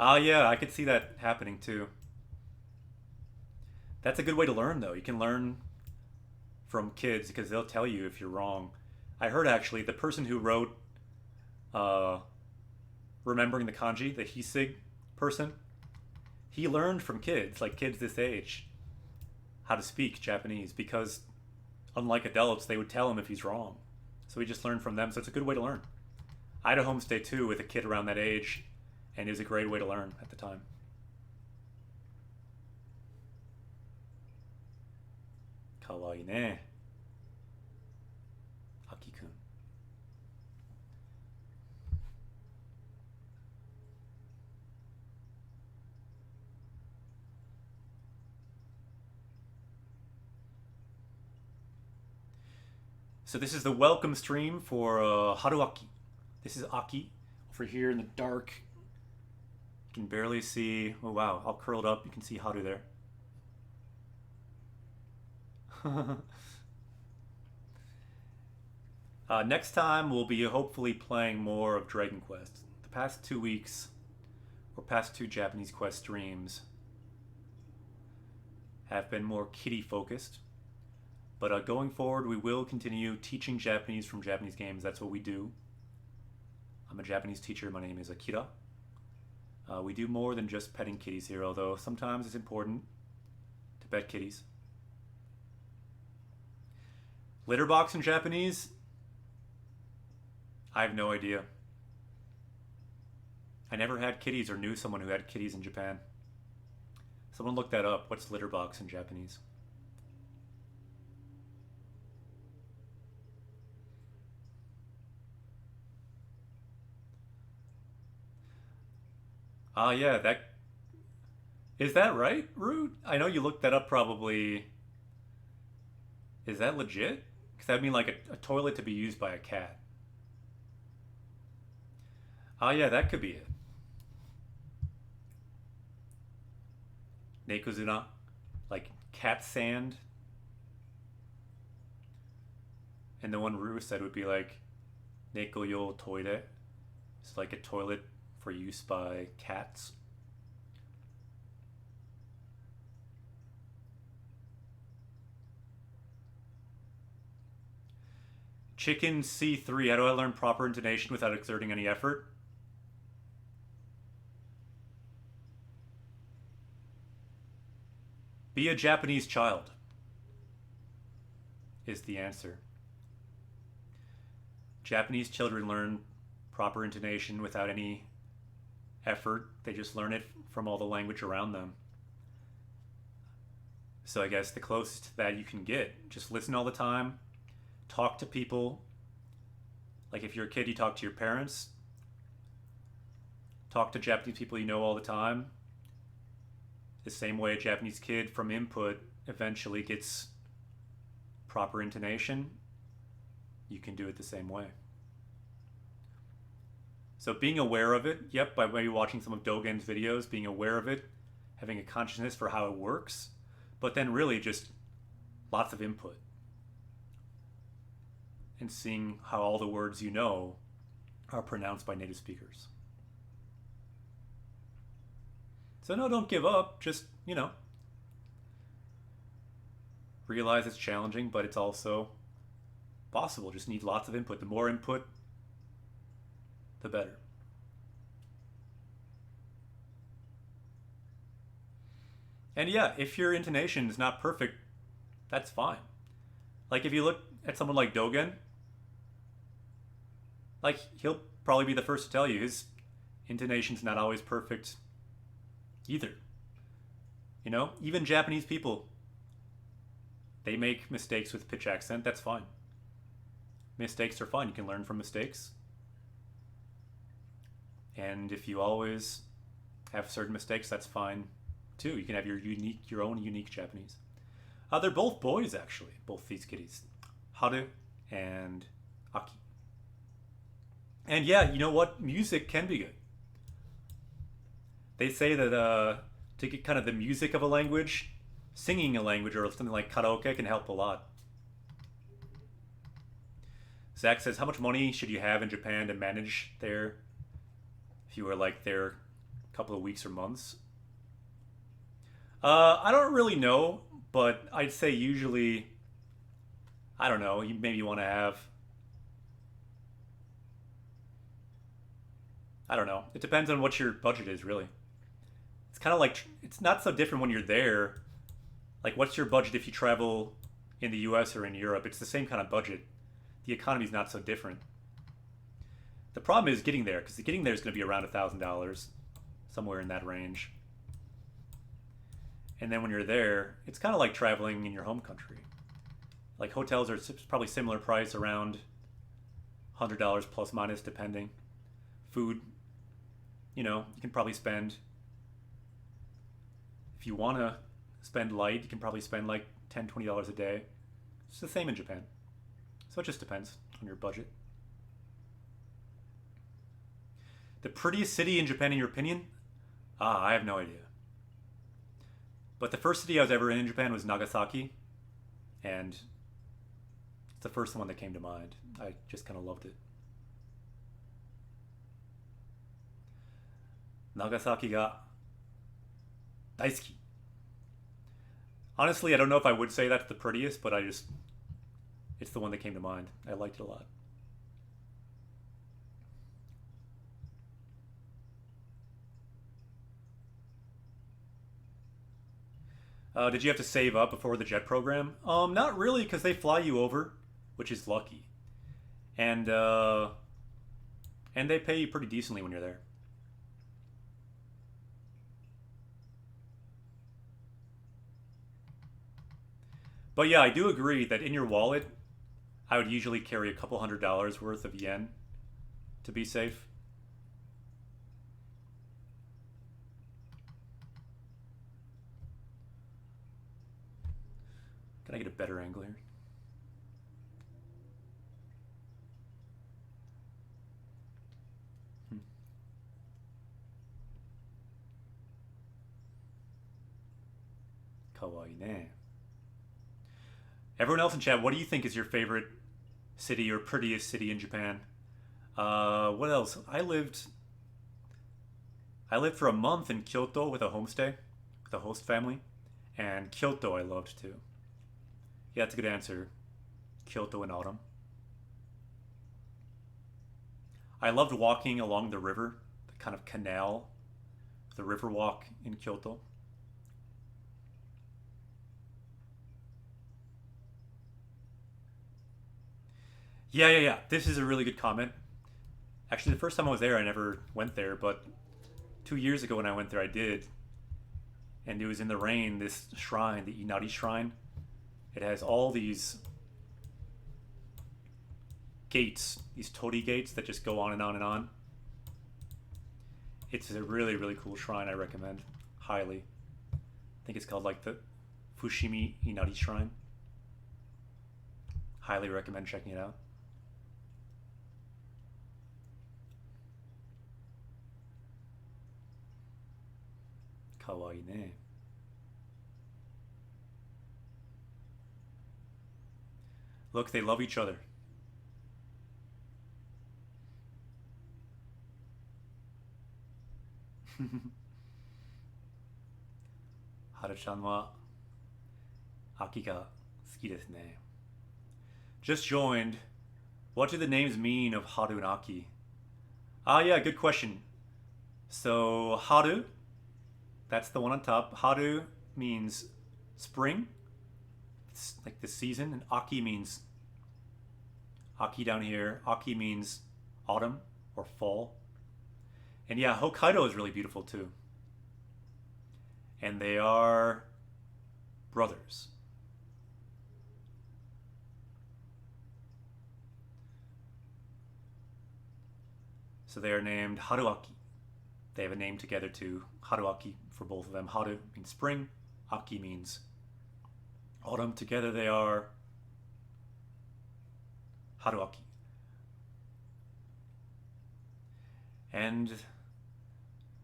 Yeah, I could see that happening too. That's a good way to learn, though. You can learn from kids because they'll tell you if you're wrong. I heard actually the person who wrote uh, Remembering the Kanji, the Hisig person, he learned from kids, like kids this age, how to speak Japanese because, unlike adults, they would tell him if he's wrong. So he just learned from them. So it's a good way to learn. I had a homestay too with a kid around that age, and it was a great way to learn at the time. Kawaii ne. Aki-kun. So this is the welcome stream for Haruaki. This is Aki over here in the dark. You can barely see. Oh wow, all curled up. You can see Haru there. Next time we'll be hopefully playing more of Dragon Quest. The past 2 weeks, or past two Japanese Quest streams, have been more kitty focused. But going forward, we will continue teaching Japanese from Japanese games. That's what we do. I'm a Japanese teacher. My name is Akira. We do more than just petting kitties here, although sometimes it's important to pet kitties. Litter box in Japanese? I have no idea. I never had kitties or knew someone who had kitties in Japan. Someone look that up. What's litter box in Japanese? Yeah, that is that right, Root? I know you looked that up probably. Is that legit? Because that'd mean like a toilet to be used by a cat. Yeah, that could be it. Nekozuna, like cat sand. And the one Rue said would be like Neko yo toilet. It's like a toilet for use by cats. Chicken C3. How do I learn proper intonation without exerting any effort? Be a Japanese child is the answer. Japanese children learn proper intonation without any effort. They just learn it from all the language around them. So I guess the closest to that you can get, just listen all the time, talk to people. Like if you're a kid, you talk to your parents. Talk to Japanese people you know all the time. The same way a Japanese kid from input eventually gets proper intonation, you can do it the same way. So being aware of it, yep, by maybe watching some of Dogen's videos, being aware of it, having a consciousness for how it works, but then really just lots of input. and seeing how all the words you know are pronounced by native speakers. So no, don't give up. Just, realize it's challenging, but it's also possible. Just need lots of input. The more input, the better. And yeah, if your intonation is not perfect, that's fine. Like if you look at someone like Dogen, like he'll probably be the first to tell you his intonation's not always perfect either. Even Japanese people, they make mistakes with pitch accent. That's fine. Mistakes are fine. You can learn from mistakes. And if you always have certain mistakes, that's fine too. You can have your own unique Japanese. They're both boys, actually, both these kitties, Haru and Aki. And yeah, you know what? Music can be good. They say that to get kind of the music of a language, singing a language or something like karaoke can help a lot. Zach says, how much money should you have in Japan to manage there if you were like there a couple of weeks or months? I don't really know, but I'd say usually, I don't know, you maybe want to have, I don't know. It depends on what your budget is, really. It's kind of like, it's not so different when you're there. Like, what's your budget if you travel in the US or in Europe? It's the same kind of budget. The economy's not so different. The problem is getting there, because getting there is going to be around $1,000, somewhere in that range. And then when you're there, it's kind of like traveling in your home country. Like hotels are probably similar price, around $100 plus minus, depending. Food, you can probably spend, if you want to spend light, you can probably spend like $10, $20 a day. It's the same in Japan. So it just depends on your budget. The prettiest city in Japan, in your opinion? I have no idea. But the first city I was ever in Japan was Nagasaki. And it's the first one that came to mind. I just kind of loved it. Nagasaki ga daisuki. Honestly, I don't know if I would say that's the prettiest, but it's the one that came to mind. I liked it a lot. Did you have to save up before the jet program? Not really, because they fly you over, which is lucky, and they pay you pretty decently when you're there. But yeah, I do agree that in your wallet, I would usually carry a couple $100 worth of yen to be safe. Can I get a better angle here? Kawaii ne. Everyone else in chat, what do you think is your favorite city or prettiest city in Japan? What else? I lived for a month in Kyoto with a homestay, with a host family, and Kyoto I loved too. Yeah, that's a good answer. Kyoto in autumn. I loved walking along the river, the kind of canal, the river walk in Kyoto. Yeah. This is a really good comment. Actually, the first time I was there, I never went there, but 2 years ago when I went there, I did. And it was in the rain, this shrine, the Inari Shrine. It has all these gates, these torii gates that just go on and on and on. It's a really, really cool shrine. I recommend highly. I think it's called like the Fushimi Inari Shrine. Highly recommend checking it out. Kawaii ne. Look, they love each other. Haru-chan wa Aki ga suki desu ne. Just joined. What do the names mean of Haru and Aki? Ah, yeah, good question. So, Haru, that's the one on top. Haru means spring, it's like the season, and Aki means Aki down here. Aki means autumn or fall. And yeah, Hokkaido is really beautiful too. And they are brothers. So they are named Haruaki. They have a name together too. Haruaki for both of them. Haru means spring. Aki means autumn. Together they are Haruaki. And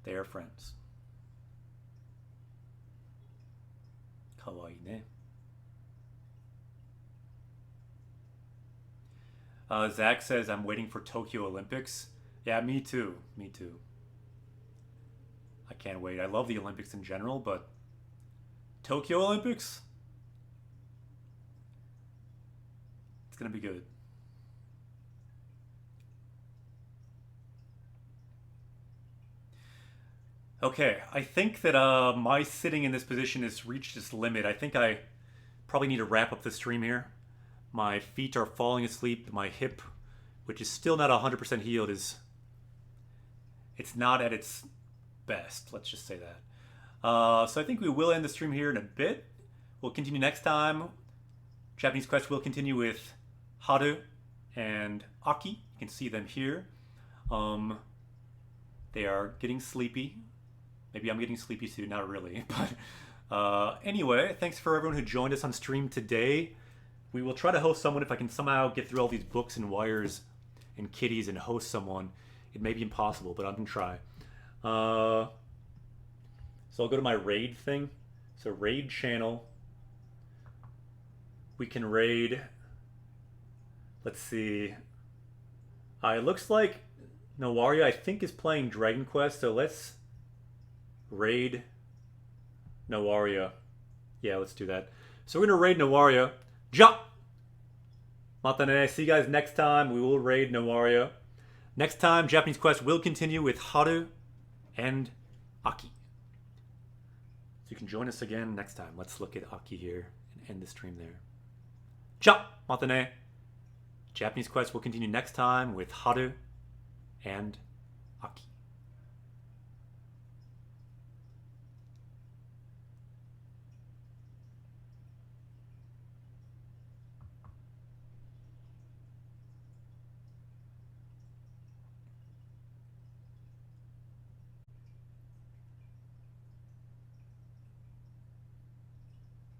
they are friends. Kawaii ne. Zach says, I'm waiting for Tokyo Olympics. Yeah, me too. Me too. I can't wait. I love the Olympics in general, but Tokyo Olympics? It's going to be good. Okay, I think that my sitting in this position has reached its limit. I think I probably need to wrap up the stream here. My feet are falling asleep. My hip, which is still not 100% healed, it's not at its best. Let's just say that. So I think we will end the stream here in a bit. We'll continue next time. Japanese Quest will continue with Haru and Aki. You can see them here. They are getting sleepy. Maybe I'm getting sleepy too. Not really. But anyway, thanks for everyone who joined us on stream today. We will try to host someone if I can somehow get through all these books and wires and kitties and host someone. It may be impossible, but I'm going to try. So I'll go to my raid thing. So raid channel. We can raid. Let's see. It looks like Nawaria, I think, is playing Dragon Quest. So let's raid Nawaria. Yeah, let's do that. So we're going to raid Nawaria. Ja! Matane. See you guys next time. We will raid Nawaria. Next time, Japanese Quest will continue with Haru and Aki. So you can join us again next time. Let's look at Aki here and end the stream there. Ciao! Matane. Japanese Quest will continue next time with Haru and